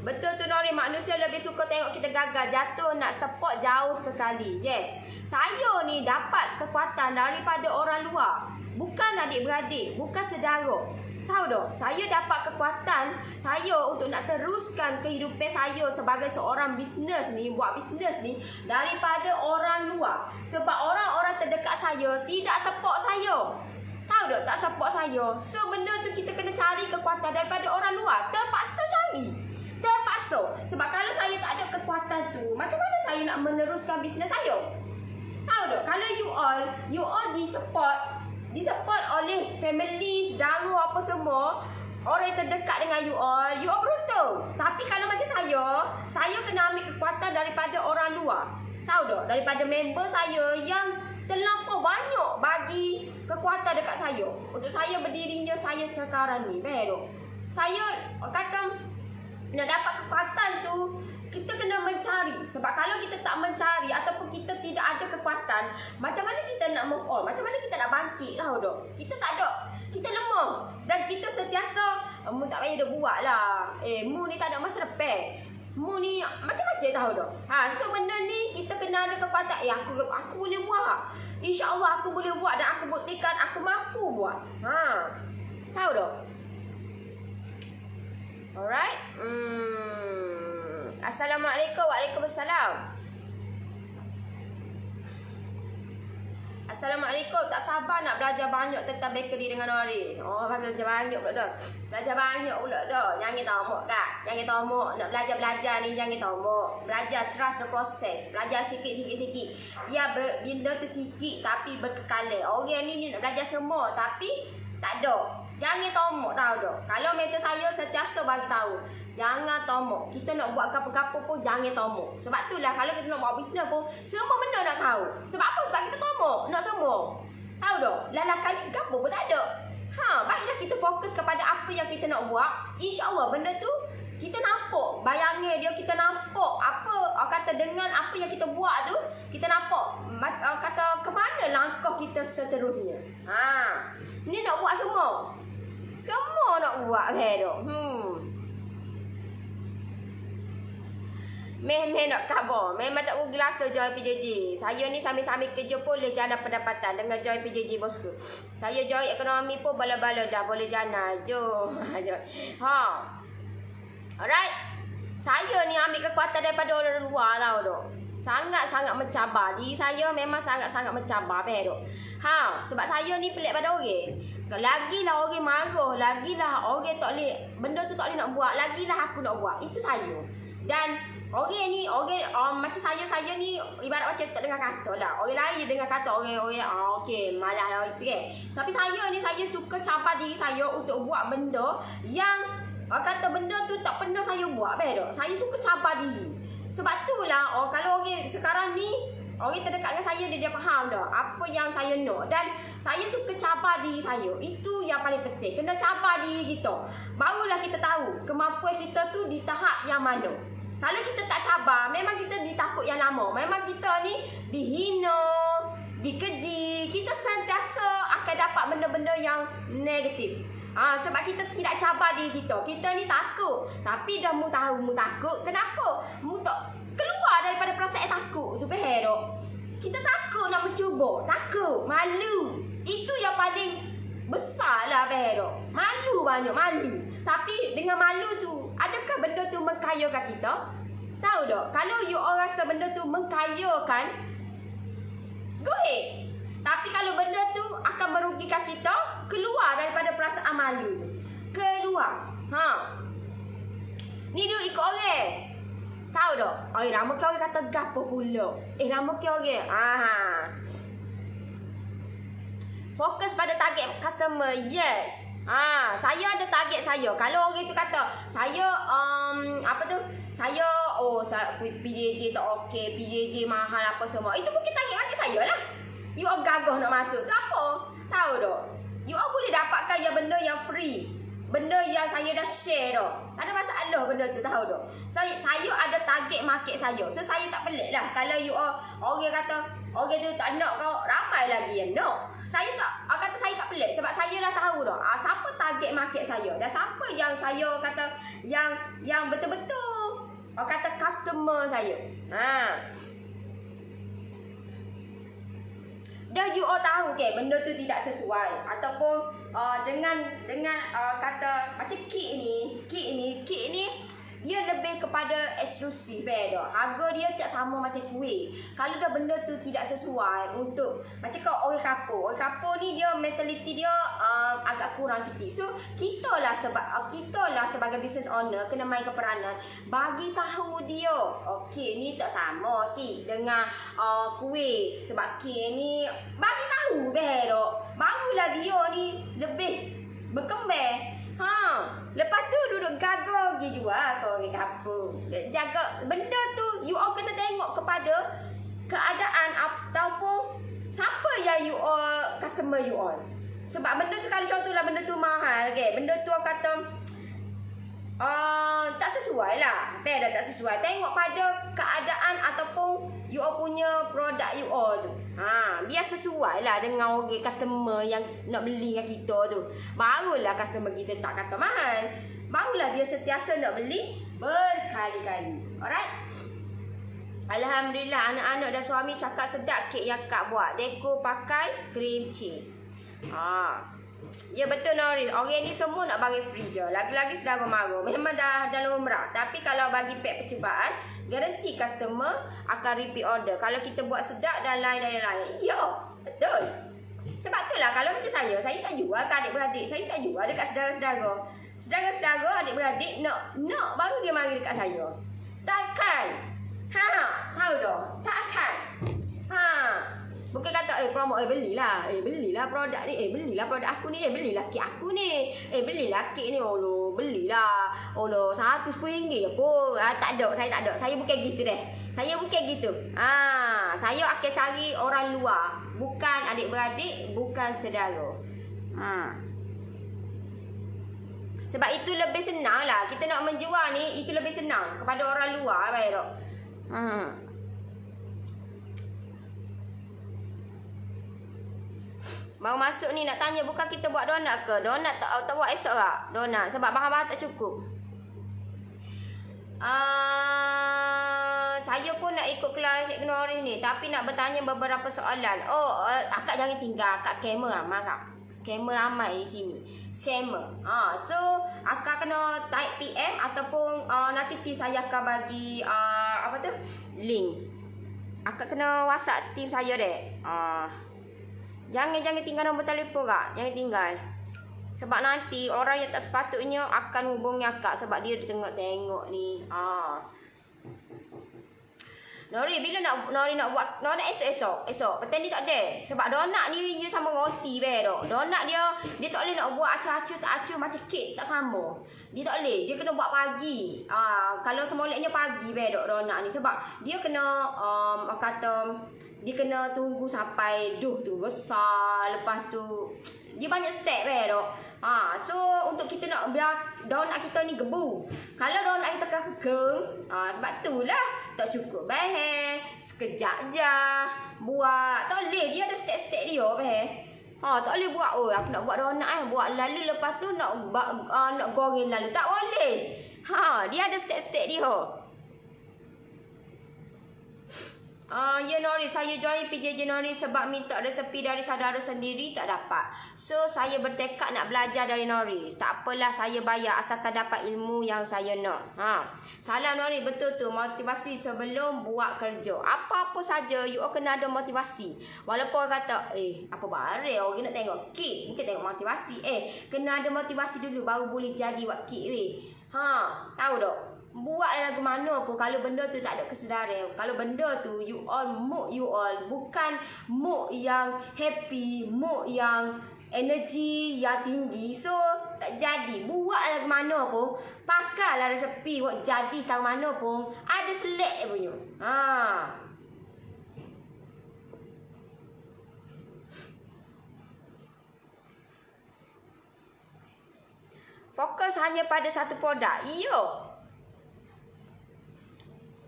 Betul tu Nori, manusia lebih suka tengok kita gagal, jatuh nak support jauh sekali. Yes. Saya ni dapat kekuatan daripada orang luar. Bukan adik-beradik, bukan saudara. Tahu tak? Saya dapat kekuatan saya untuk nak teruskan kehidupan saya sebagai seorang bisnes ni, buat bisnes ni daripada orang luar. Sebab orang-orang terdekat saya tidak support saya. Tahu tak? Tak support saya. So benda tu kita kena cari kekuatan daripada orang luar. Terpaksa cari. Sebab kalau saya tak ada kekuatan tu, macam mana saya nak meneruskan bisnes saya? Tahu tak? Kalau you all di support, disupport oleh family, saudara apa semua, orang yang terdekat dengan you all beruntung. Tapi kalau macam saya kena ambil kekuatan daripada orang luar. Tahu tak? Daripada member saya yang terlampau banyak bagi kekuatan dekat saya. Untuk saya berdirinya saya sekarang ni. Baik. Saya kata nak dapat kekuatan tu, kita kena mencari. Sebab kalau kita tak mencari ataupun kita tidak ada kekuatan, macam mana kita nak move on? Macam mana kita nak bangkit? Tahu tak? Kita tak ada. Kita lemah. Dan kita sentiasa, mu tak payah dah buat lah. Mu ni tak ada masa depan. Mu ni macam-macam tahu tak? So benda ni kita kena ada kekuatan. Aku boleh buat. InsyaAllah aku boleh buat dan aku buktikan aku mampu buat. Tahu tak? Alright. Assalamualaikum. Waalaikumsalam. Assalamualaikum. Tak sabar nak belajar banyak tentang bakery dengan Noris. Belajar banyak pula dah. Belajar banyak pula dah. Jangan tamak kak. Jangan tamak. Nak belajar ni jangan tamak. Belajar trust the process. Belajar sikit. Ya, benda tu sikit tapi berkekalan. Orang ni nak belajar semua tapi tak ada. Jangan tamak, tahu tak? Kalau mentor saya sentiasa bagi tahu, jangan tamak. Kita nak buat apa-apa pun jangan tamak. Sebab itulah kalau kita nak buat bisnes pun semua benda nak tahu. Sebab apa? Sebab kita tamak nak semua. Tahu tak? Lalakan ni apa pun tak ada. Baiklah kita fokus kepada apa yang kita nak buat. InsyaAllah benda tu kita nampak bayangan dia, kita nampak apa kata dengan apa yang kita buat tu, kita nampak kata ke mana langkah kita seterusnya. Ni nak buat semua. Semua nak buat tu. Meh nak khabar. Memang tak bergelasa join PJJ. Saya ni sambil-sambil kerja pun boleh jalan pendapatan dengan join PJJ bosku. Saya join ekonomi pun bala-bala dah boleh jalan. Jom. Alright. Saya ni ambil kekuatan daripada orang luar tau tu. Sangat-sangat mencabar. Diri saya memang sangat-sangat mencabar tu. Sebab saya ni pelik pada orang. Lagilah orang marah, lagilah orang tak boleh, benda tu tak boleh nak buat, lagilah aku nak buat. Itu saya. Dan orang ni, macam saya ni ibarat macam tak dengar kata lah. Orang lain dengar kata orang okey, malah lah itu kan. Tapi saya ni, saya suka cabar diri saya untuk buat benda yang kata benda tu tak pernah saya buat. Saya suka cabar diri. Sebab tu lah, kalau orang sekarang ni, orang terdekat dengan saya, dia faham dah apa yang saya nak. Dan saya suka cabar diri saya. Itu yang paling penting. Kena cabar diri kita. Barulah kita tahu kemampuan kita tu di tahap yang mana. Kalau kita tak cabar, memang kita ditakut yang lama. Memang kita ni dihina, dikeji. Kita sentiasa akan dapat benda-benda yang negatif. Sebab kita tidak cabar diri kita. Kita ni takut. Tapi dah mu tahu mu takut. Kenapa? Mu tak keluar daripada perasaan takut tu. Kita takut nak mencuba. Takut. Malu. Itu yang paling besar lah. Malu banyak. Malu. Tapi dengan malu tu, adakah benda tu mengkayakan kita? Tahu tak? Kalau you all rasa benda tu mengkayakan, go ahead. Tapi kalau benda tu akan merugikan kita, keluar daripada perasaan malu tu. Keluar. Ni dia ikut orang. Tahu tak? Lama ke orang kata gapo pula. Lama ke orang. Fokus pada target customer. Yes. Saya ada target saya. Kalau orang tu kata saya saya PJJ tak okey, PJJ mahal apa semua. Itu mungkin target saya lah. You all gagah nak masuk. Tu apa? Tahu tak? You all boleh dapatkan yang benda yang free. Benda yang saya dah share dah. Tak ada masalah benda tu, tahu tak? Saya ada target market saya. So saya tak pelik lah. Kalau you all, orang kata orang tu tak nak kau, ramai lagi yang nak. Saya tak, kata saya tak pelik. Sebab saya dah tahu dah. Siapa target market saya. Dan siapa yang saya kata yang betul-betul kata customer saya. Dah you all tahu ke benda tu tidak sesuai dengan kata macam kek ni Dia lebih kepada eksklusif dah. Harga dia tak sama macam kuih. Kalau dah benda tu tidak sesuai untuk macam kau orang kapur ni dia mentaliti dia agak kurang sikit. So kita lah sebagai business owner kena main ke peranan bagi tahu dia, okey ni tak sama cik dengan kuih sebab kuih ni bagi tahu dah. Barulah dia ni lebih berkembang. Lepas tu duduk gagal dia jual kau orang kapur. Jaga benda tu you all kena tengok kepada keadaan ataupun siapa yang you all customer you all. Sebab benda tu kalau contohlah benda tu mahal ke, benda tu orang kata tak sesuai lah. Dah tak sesuai. Tengok pada keadaan ataupun you all punya produk you all tu. Biar sesuai lah dengan orang customer yang nak beli dengan kita tu. Barulah customer kita tak kata mahal. Barulah dia sentiasa nak beli berkali-kali. Alright? Alhamdulillah anak-anak dan suami cakap sedap kek yang Kak buat. Deko pakai cream cheese. Ya betul Noris. Orang ni semua nak bagi free je. Lagi-lagi sedara mara. Memang dah lumrah. Tapi kalau bagi pack percubaan, garanti customer akan repeat order. Kalau kita buat sedap dan lain-lain. Ya, betul. Sebab itulah kalau macam saya tak jual ke adik-beradik. Saya tak jual dekat sedara-sedara. Sedara-sedara adik-beradik nak baru dia mari dekat saya. Takkan. Tahu dah. Takkan. Bukan kata promo belilah produk ni, belilah produk aku ni, belilah kek aku ni, belilah kek ni, belilah RM110 pun. Tak ada, saya tak ada. Saya bukan gitu deh. Saya bukan gitu. Saya akan cari orang luar, bukan adik-beradik, bukan saudara. Sebab itu lebih senang lah. Kita nak menjual ni, itu lebih senang kepada orang luar, baik tak? Baru masuk ni nak tanya, bukan kita buat donat ke? Donat tak buat esok tak? Donat. Sebab bahan-bahan tak cukup. Saya pun nak ikut kelas Cik Noris ni. Tapi nak bertanya beberapa soalan. Akak jangan tinggal. Akak scammer ramai kak. Scammer ramai di sini. Scammer. So, akak kena type PM ataupun nanti saya akan bagi link. Akak kena WhatsApp tim saya deh. Jangan tinggal nombor telefon kak. Jangan tinggal. Sebab nanti orang yang tak sepatutnya akan hubungi akak. Sebab dia tengok-tengok ni. Nori, bila Nori nak buat donat esok. Petang ni tak ada. Sebab donat ni dia sama roti dah. Donat dia tak boleh nak buat acu-acu tak acu macam kek tak sama. Dia tak boleh. Dia kena buat pagi. Kalau semoleknya pagi dah donat ni. Sebab dia kena dia kena tunggu sampai tu besar. Lepas tu dia banyak step dah. So untuk kita nak biar donat kita ni gebu. Kalau donat kita kekeng, sebab itulah tak cukup bahan. Sekejap je buat. Tak boleh, dia ada step-step dia bahan. Tak boleh buat aku nak buat donat buat lalu lepas tu nak goreng lalu. Tak boleh. Dia ada step-step dia. Ya Nori, saya join PJJ Nori sebab minta resepi dari saudara sendiri tak dapat. So saya bertekad nak belajar dari Nori. Tak apalah saya bayar asalkan dapat ilmu yang saya nak. Salam Nori, betul tu motivasi sebelum buat kerja. Apa-apa saja you kena ada motivasi. Walaupun orang kata apa barang orang nak tengok kek, mungkin tengok motivasi. Kena ada motivasi dulu baru boleh jadi buat kek weh. Tahu tak? Buat lagu mana pun kalau benda tu tak ada kesedaran. Kalau benda tu you all bukan mood yang happy, mood yang energi yang tinggi. So tak jadi. Buat lagu mana pun, pakailah resepi buat jadi setara mana pun, ada selek punya. Fokus hanya pada satu produk. Iyo.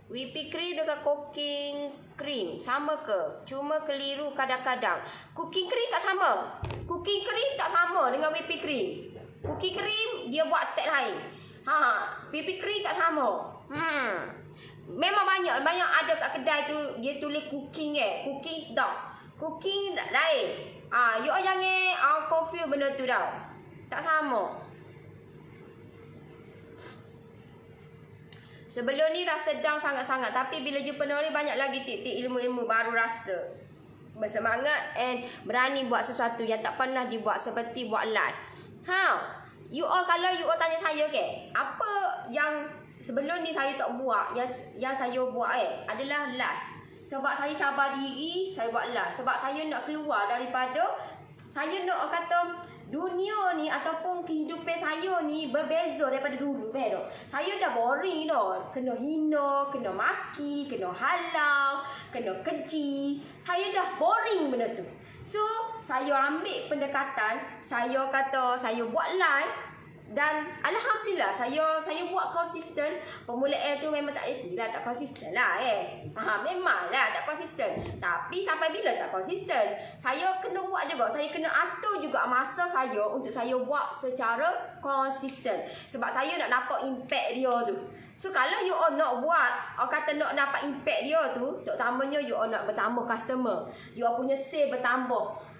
Whipping cream dengan cooking cream sama ke? Cuma keliru kadang-kadang. Cooking cream tak sama. Cooking cream tak sama dengan whipping cream. Cooking cream dia buat step lain. Whipping cream tak sama. Memang banyak ada kat kedai tu dia tulis cooking Cooking tak. Cooking lain. You jangan confuse benda tu dah. Tak sama. Sebelum ni rasa down sangat-sangat. Tapi bila jumpa Nori banyak lagi tip-tip ilmu-ilmu baru rasa bersemangat and berani buat sesuatu yang tak pernah dibuat seperti buat live. You all kalau you all tanya saya apa yang sebelum ni saya tak buat yang saya buat adalah live. Sebab saya cabar diri, saya buat live. Sebab saya nak keluar daripada saya nak kata dunia ni ataupun kehidupan saya ni berbeza daripada dulu. Saya dah boring dah. Kena hina, kena maki, kena halang, kena keji. Saya dah boring benda tu. So, saya ambil pendekatan, saya kata saya buat live dan alhamdulillah saya buat konsisten. Permulaan tu memang tak konsisten lah memanglah tak konsisten. Tapi sampai bila tak konsisten, saya kena buat juga. Saya kena atur juga masa saya untuk saya buat secara konsisten. Sebab saya nak dapat impact dia tu. So kalau you all nak buat, kata nak dapat impact dia tu, terutamanya you all nak bertambah customer, you all punya sale bertambah.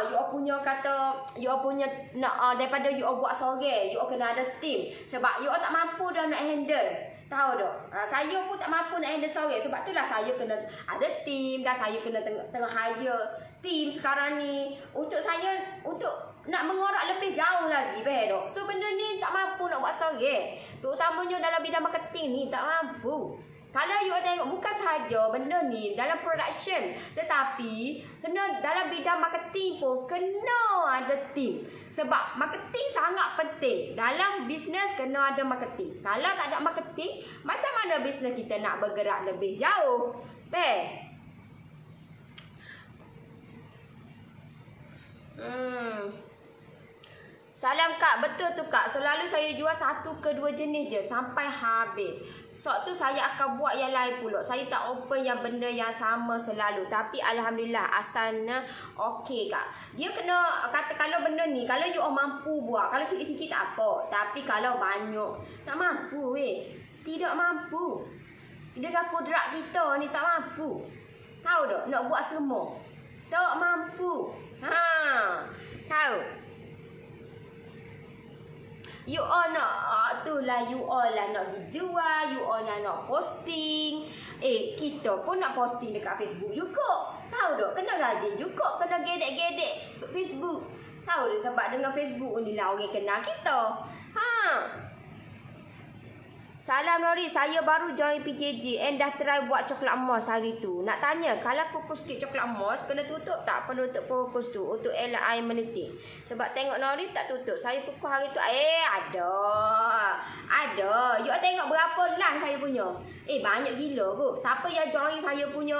You all punya kata, you all punya nak daripada you all buat sorang, you all kena ada team. Sebab you all tak mampu dah nak handle. Tahu tak? Saya pun tak mampu nak handle sorang. Sebab itulah saya kena ada team dan saya kena tengah hire team sekarang ni untuk saya untuk nak mengorak lebih jauh lagi. So benda ni tak mampu nak buat sorang. Terutamanya dalam bidang marketing ni tak mampu. Kalau you tengok bukan sahaja benda ni dalam production, tetapi kena dalam bidang marketing pun kena ada team. Sebab marketing sangat penting. Dalam bisnes kena ada marketing. Kalau tak ada marketing, macam mana bisnes kita nak bergerak lebih jauh? Salam Kak, betul tu Kak. Selalu saya jual 1 ke 2 jenis je sampai habis. Sok tu saya akan buat yang lain pula. Saya tak open yang benda yang sama selalu. Tapi alhamdulillah asalnya okey Kak. Dia kena kata kalau benda ni kalau you all mampu buat, kalau sikit-sikit tak apa. Tapi kalau banyak tak mampu Tidak mampu. Dengan kodrat kita ni tak mampu. Tahu tak? Nak buat semua. Tak mampu. Tahu? You all nak itulah you all lah nak pergi jual, you all nak posting. Kita pun nak posting dekat Facebook juga. Tahu tak? Kena gaji juga, kena gedek-gedek Facebook. Tahu tak? Sebab dengan Facebook ni lah orang kenal kita. Salam Nori, saya baru join PJJ and dah try buat coklat mos hari tu. Nak tanya, kalau kukus kek coklat mos kena tutup tak penutup kukus tu untuk elak air menitik? Sebab tengok Nori tak tutup. Saya kukus hari tu. Ada. You tengok berapa line saya punya. Banyak gila kot. Siapa yang join saya punya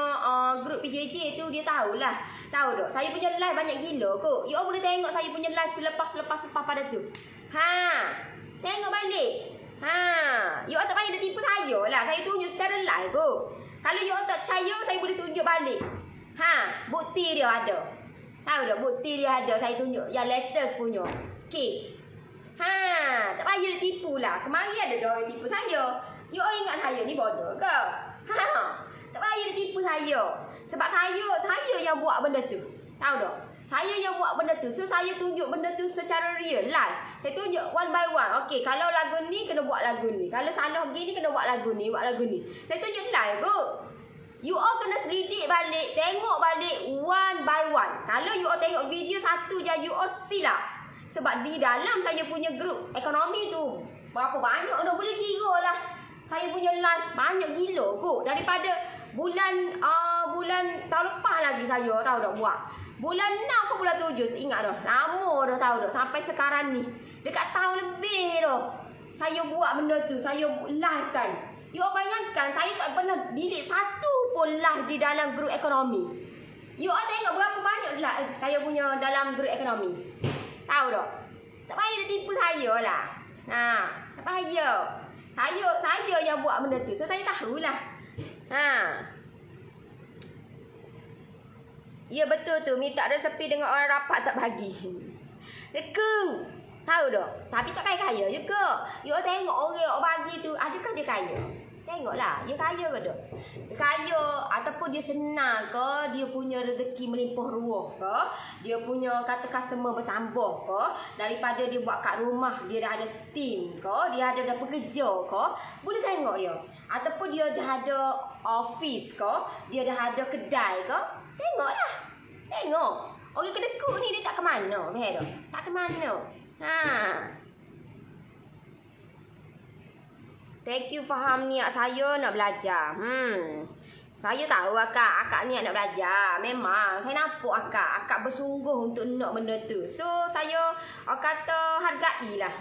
grup PJJ tu dia tahulah. Tahu tak? Saya punya line banyak gila kot. You boleh tengok saya punya line selepas pada tu. Tengok balik. You all tak payah nak tipu saya lah. Saya tunjuk secara live tu. Kalau you all tak percaya, saya boleh tunjuk balik. Bukti dia ada. Tahu tak? Bukti dia ada. Saya tunjuk yang latest punya. Tak payah nak tipu lah. Kemarin ada orang tipu saya. You all ingat saya ni bodoh ke? Tak payah nak tipu saya. Sebab saya yang buat benda tu. Tahu tak? Saya yang buat benda tu. So saya tunjuk benda tu secara real live. Saya tunjuk one by one. Okey, kalau lagu ni kena buat lagu ni. Kalau salah gini kena buat lagu ni, Saya tunjuk live tu. You all kena selidik balik, tengok balik one by one. Kalau you all tengok video satu je, you all silap. Sebab di dalam saya punya grup ekonomi tu berapa banyak dah boleh kira lah. Saya punya live banyak gila kot. Daripada bulan tahun lepas lagi saya tahu dah buat. Bulan 6 ke bulan 7 ingat dah. Lama dah tahu dah sampai sekarang ni. Dekat setahun lebih dah. Saya buat benda tu, saya live kan. You all bayangkan saya tak pernah delete satu pun live di dalam grup ekonomi. You all tengok berapa banyak live saya punya dalam grup ekonomi. Tahu tak? Tak payah nak tipu saya lah. Tak payah. Saya yang buat benda tu. So saya tahulah. Ya betul tu, minta resepi dengan orang rapat tak bagi. Deku. Tahu tak? Tapi tak kaya-kaya juga. You tengok orang bagi tu, adakah dia kaya? Tengoklah, dia kaya ke tak? Dia kaya ataupun dia senang ke, dia punya rezeki melimpah ruah ke, dia punya kata customer bertambah ke, daripada dia buat kat rumah, dia dah ada team ke, dia ada dah pekerja ke, boleh tengok dia. Ataupun dia dah ada office ke, dia dah ada kedai ke, tengoklah. Tengok. Orang kedekut ni dia tak ke mana, faham tak? Tak ke mana. Ha. Thank you faham niat saya nak belajar. Saya tahu akak niat nak belajar. Memang saya nampak akak bersungguh untuk nak benda tu. So saya kata hargailah.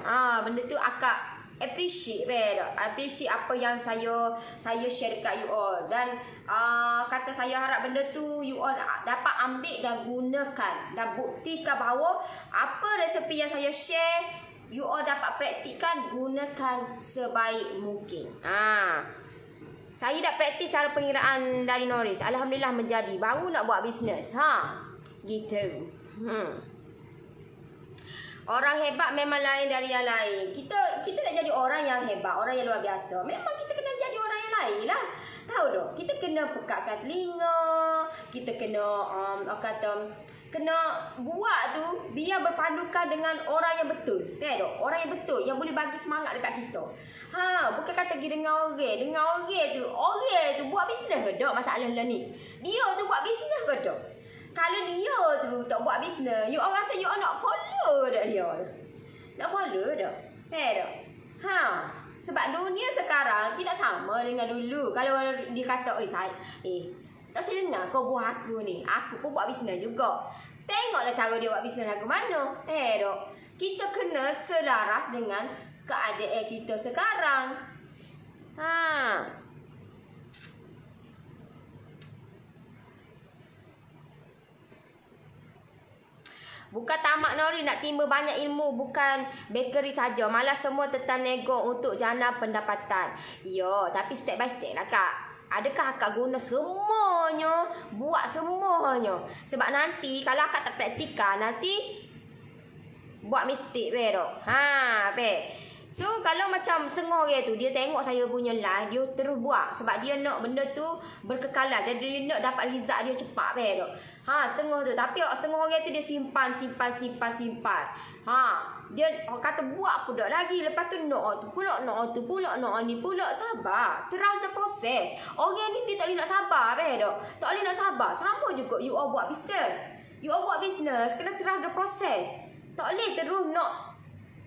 Benda tu akak appreciate appreciate apa yang saya share dekat you all. Dan kata saya harap benda tu you all dapat ambil dan gunakan dan buktikan bahawa apa resepi yang saya share you all dapat praktikkan, gunakan sebaik mungkin. Saya dah praktis cara pengiraan dari Norris. Alhamdulillah menjadi. Baru nak buat bisnes. Gitu. Orang hebat memang lain dari yang lain. Kita nak jadi orang yang hebat, orang yang luar biasa. Memang kita kena jadi orang yang lain lah. Tahu tak? Kita kena pekatkan telinga. Kita kena kena buat tu biar berpadukan dengan orang yang betul. Tahu? Orang yang betul yang boleh bagi semangat dekat kita. Bukan kata pergi dengan orang tu buat bisnes ke tak masalah lah ni. Dia tu buat bisnes ke tak? Kalau dia tu tak buat bisnes, you orang rasa you nak follow dak dia. Nak follow dak? Tahu? Sebab dunia sekarang tidak sama dengan dulu. Kalau dia kata, tak sedengar kau buat aku ni. Aku pun buat bisnes juga. Tengoklah cara dia buat bisnes aku mana. Kita kena selaras dengan keadaan kita sekarang. Bukan tamak Nori nak timba banyak ilmu, bukan bakery saja. Malah semua tentang nego untuk jana pendapatan. Ya, tapi step by step lah kak. Adakah akak guna semuanya? Buat semuanya. Sebab nanti kalau akak tak praktikkan, nanti buat mistake betul. So kalau macam setengah orang tu dia tengok saya punya live, dia terus buat sebab dia nak benda tu berkekalan dan dia nak dapat result dia cepat betul. Setengah tu, tapi setengah orang tu dia simpan. Dia kata buat pula lagi, lepas tu nak tu pula ni pula. Sabar, trust the process. Orang ni dia tak boleh nak sabar betul. Tak boleh nak sabar. Sama juga you all buat business. You all buat business kena trust the process. Tak boleh terus nak.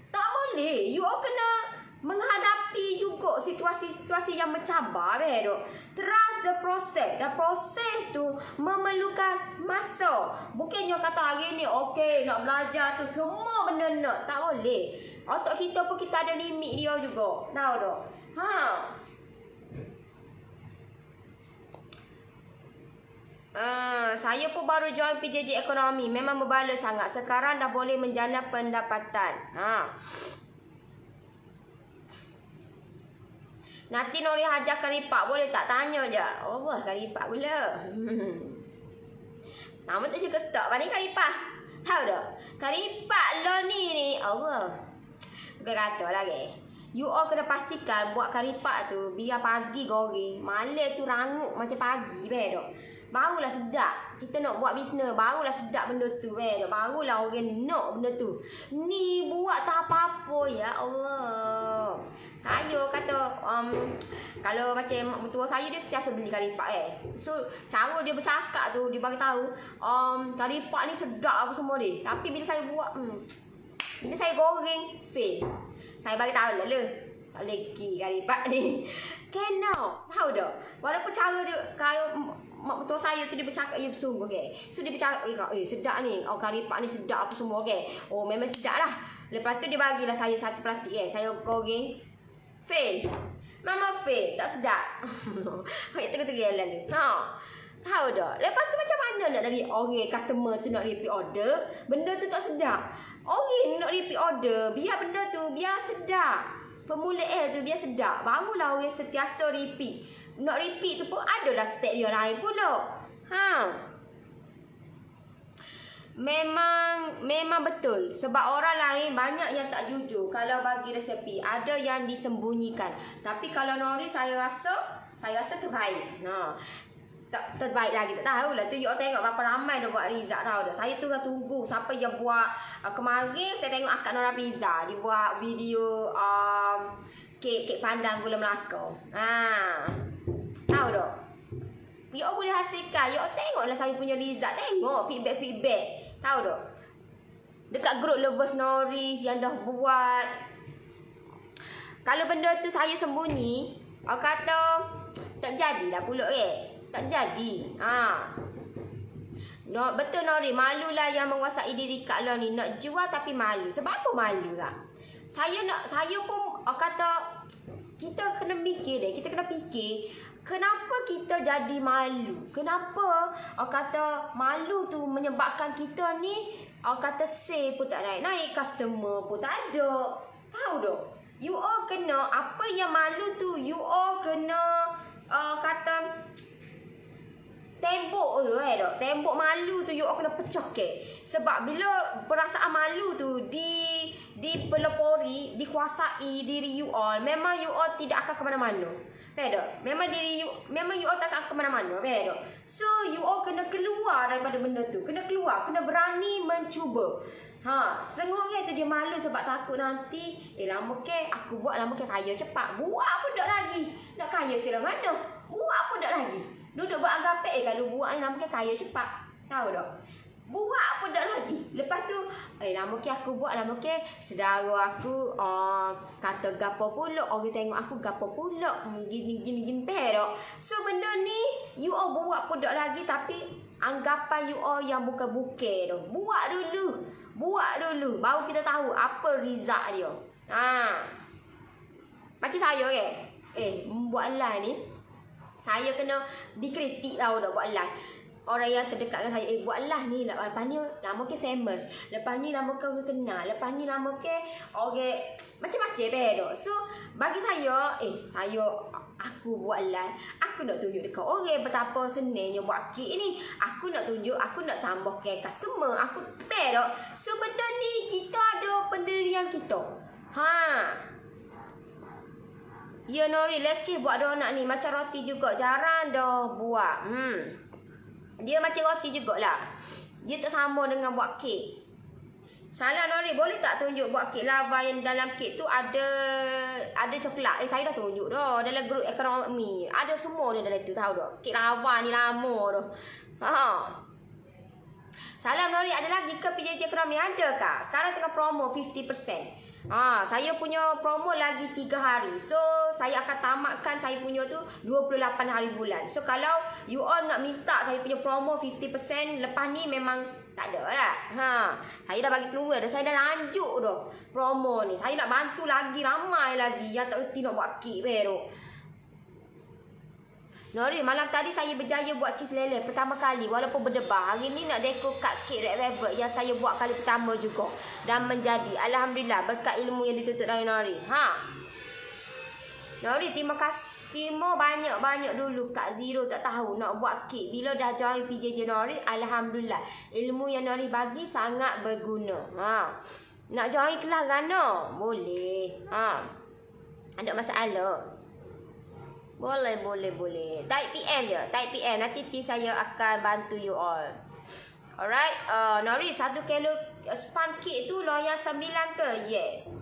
Tak boleh. You all kena menghadapi juga situasi-situasi yang mencabar betul. Trust the process. Dan proses tu memerlukan masa. Bukannya kata hari ni okey nak belajar tu semua benda nak. Tak boleh. Otak kita pun kita ada limit dia juga. Tahu tak? Saya pun baru join PJJ Ekonomi. Memang berbala sangat. Sekarang dah boleh menjana pendapatan. Nanti Nori hajar karipak boleh tak? Tanya je. Allah karipak pula. Nama tak juga stok. Mana karipak? Tahu tak? Karipak lo ni. Allah. Bukan kata lagi. You all kena pastikan buat karipak tu biar pagi goreng. Malam tu rangup macam pagi betul. Barulah sedap. Kita nak buat bisnes, barulah sedap benda tu betul. Barulah orang nak benda tu. Ni buat tak apa-apa ya Allah. Saya kata kalau macam tua saya dia sentiasa beli karipak So cara dia bercakap tu dia bagi tahu karipak ni sedap apa semua dia. Tapi bila saya buat bila saya goreng fail. Saya bagi tahu lah tak leki karipak ni. Kena tahu tak? Walaupun cara dia kalau mak tua saya tu dia bercakap dia bersungguh So dia bercakap sedap ni. Karipak ni sedap apa semua memang sedap lah. Lepas tu dia bagilah saya satu plastik saya goreng fail. Mama fail, tak sedap. Tengah-tengah lalu. Tahu tak? Lepas tu macam mana nak dari orang customer tu nak repeat order, benda tu tak sedap. Orang nak repeat order, biar benda tu biar sedap. Permulaan tu biar sedap. Barulah orang sentiasa repeat. Nak repeat tu pun adalah step dia lain pula. Memang betul. Sebab orang lain banyak yang tak jujur kalau bagi resepi. Ada yang disembunyikan. Tapi kalau Nori saya rasa terbaik. Terbaik lagi tak tahulah tu. You tengok berapa ramai dah buat Rizak tahu dah. Saya tunggu siapa yang buat kemarin saya tengok akak Nora Pizza dia buat video kek pandang gula Melaka. Tahu dah. You boleh hasilkan. You tengoklah saya punya Rizak. Tengok feedback. Tahu tak? Dekat grup Lovers Noris yang dah buat. Kalau benda tu saya sembunyi, orang kata tak jadilah pula tak jadi. No, betul Nori, malulah yang menguasai diri Kak Long ni. Nak jual tapi malu. Sebab apa malu tak? Saya pun orang kata kita kena fikir deh. Kita kena fikir kenapa kita jadi malu? Kenapa orang kata malu tu menyebabkan kita ni orang kata sale pun tak naik, customer pun tak ada. Tahu tak? You all kena apa yang malu tu, you all kena kata tembok tu tak? Tembok malu tu you all kena pecah ke. Sebab bila perasaan malu tu dipelopori, dikuasai diri you all, memang you all tidak akan ke mana-mana. Faham? Memang you all tak akan ke mana-mana. Faham? So you all kena keluar daripada benda tu. Kena keluar, kena berani mencuba. Setengah orang tu dia malu sebab takut nanti lama ke aku buat lama ke kaya cepat. Buat pun tak lagi. Nak kaya macam mana? Buat pun tak lagi. Duduk buat agapek kalau buat ni lama ke kaya cepat. Tahu tak? Buat pun tak lagi. Lepas tu lama ke aku buat, lama ke saudara aku kata gapo pula, orang tengok aku gapo pula, gini tak. So benda ni you all buat pun tak lagi, tapi anggapan you all yang bukan-bukan tu. Buat dulu baru kita tahu apa result dia. Macam saya buat live ni saya kena dikritik tahu tak buat live. Orang yang terdekat dengan saya, buat live ni, lepas ni lama ke famous, lepas ni lama ke orang kenal, lepas ni lama ke orang macam-macam So bagi saya, aku buat live, aku nak tunjuk dekat orang betapa senangnya buat kek ni. Aku nak tunjuk, aku nak tambah ke customer, aku tak. So benda ni kita ada pendirian kita. Ya Nori leceh buat donat ni, macam roti juga jarang dah buat. Dia macam roti jugalah. Dia tak sama dengan buat kek. Salah Nori, boleh tak tunjuk buat kek lava yang dalam kek tu ada coklat. Saya dah tunjuk dah dalam grup ekonomi. Ada semua dia dalam tu, tahu tak? Kek lava ni lama dah. Salam Nori, ada lagi ke PJJ ekonomi? Ada kak? Sekarang tengah promo 50%. Saya punya promo lagi 3 hari. So saya akan tamatkan saya punya tu 28 hari bulan. So kalau you all nak minta saya punya promo 50%, lepas ni memang tak ada lah. Saya dah bagi keluar dah. Saya dah lanjut dah promo ni. Saya nak bantu lagi, ramai lagi yang tak erti nak buat kek baru. Nori, malam tadi saya berjaya buat cheese lele pertama kali walaupun berdebar. Hari ni nak dekor cupcake red velvet yang saya buat kali pertama juga dan menjadi. Alhamdulillah berkat ilmu yang dituntut dari Nori. Nori, terima kasih. Terima banyak-banyak dulu Kak Zero tak tahu nak buat kek. Bila dah join PJJ Nori, alhamdulillah ilmu yang Nori bagi sangat berguna. Nak join kelas Gana? Boleh. Ada masalah? Boleh. Type PM je. Type PM. Nanti tim saya akan bantu you all. Alright. Nori, 1 kilo span cake tu loyang 9 ke? Yes.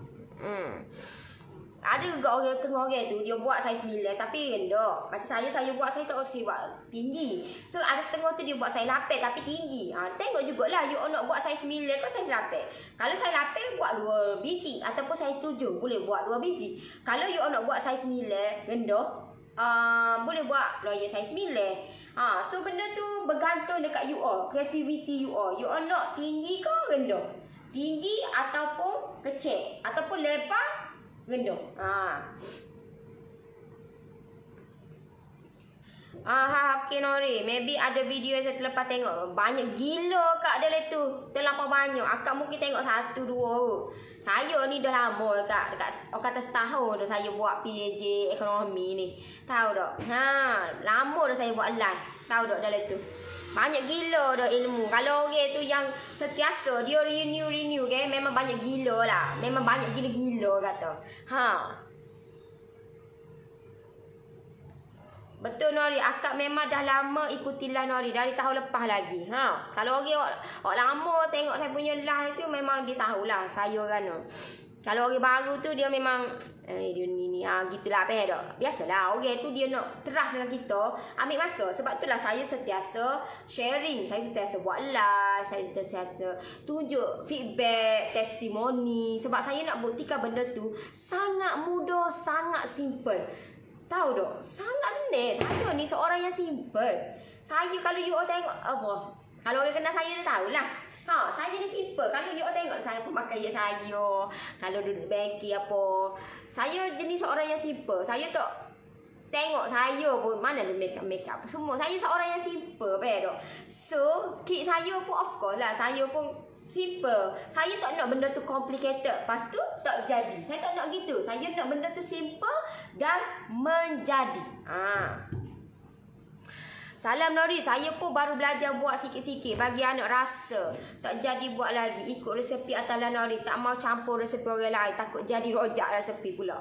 Ada juga orang tengah orang tu dia buat saiz 9 tapi rendah. Macam saya buat, saya tak usah buat tinggi. So ada setengah tu dia buat saiz 8 tapi tinggi. Tengok jugalah you nak buat saiz 9 ke saiz 8. Kalau saiz 8 buat 2 biji ataupun saiz 7 boleh buat 2 biji. Kalau you nak buat saiz 9 rendah, boleh buat loyang saiz 9. So benda tu bergantung dekat you all, kreativiti you all. You all nak tinggi ke rendah? Tinggi ataupun kecil ataupun lebar rendah. Okay Nori, maybe ada video yang saya terlepas tengok. Banyak gila kat dalam tu. Terlampau banyak. Akak mungkin tengok 1, 2. Saya ni dah lama dekat orang kata setahun dah saya buat PJJ ekonomi ni. Tahu tak? Lama dah saya buat live. Tahu tak dalam tu? Banyak gila dah ilmu. Kalau orang tu yang sentiasa dia renew kan, memang banyak gila lah. Memang banyak gila-gila kata. Ha. Betul Nori, akak memang dah lama ikutilah Nori dari tahun lepas lagi. Ha, kalau orang lama tengok saya punya live tu memang dia tahulah saya kan. Kalau orang baru tu dia memang dia ni gitulah apa dah. Biasalah orang tu dia nak teras dengan kita, ambil masa. Sebab itulah saya sentiasa sharing, saya sentiasa buat live, saya sentiasa tunjuk feedback, testimoni sebab saya nak buktikan benda tu sangat mudah, sangat simple. Tahu tak? Sangat senang. Saya ni seorang yang simple. Saya kalau you all tengok apa? Kalau orang kenal saya dah tahulah. Ha, saya ni simple. Kalau you all tengok saya pemakaian saya, kalau duduk banki apa, saya jenis seorang yang simple. Saya tak tengok saya pun mana ada make up semua. Saya seorang yang simple tak? So, kit saya pun of course lah, saya pun simple. Saya tak nak benda tu complicated, lepas tu tak jadi. Saya tak nak gitu. Saya nak benda tu simple dan menjadi. Salam Nori, saya pun baru belajar buat sikit-sikit. Bagi anak rasa tak jadi buat lagi. Ikut resepi Atalah Nori. Tak mau campur resepi orang lain. Takut jadi rojak resepi pula.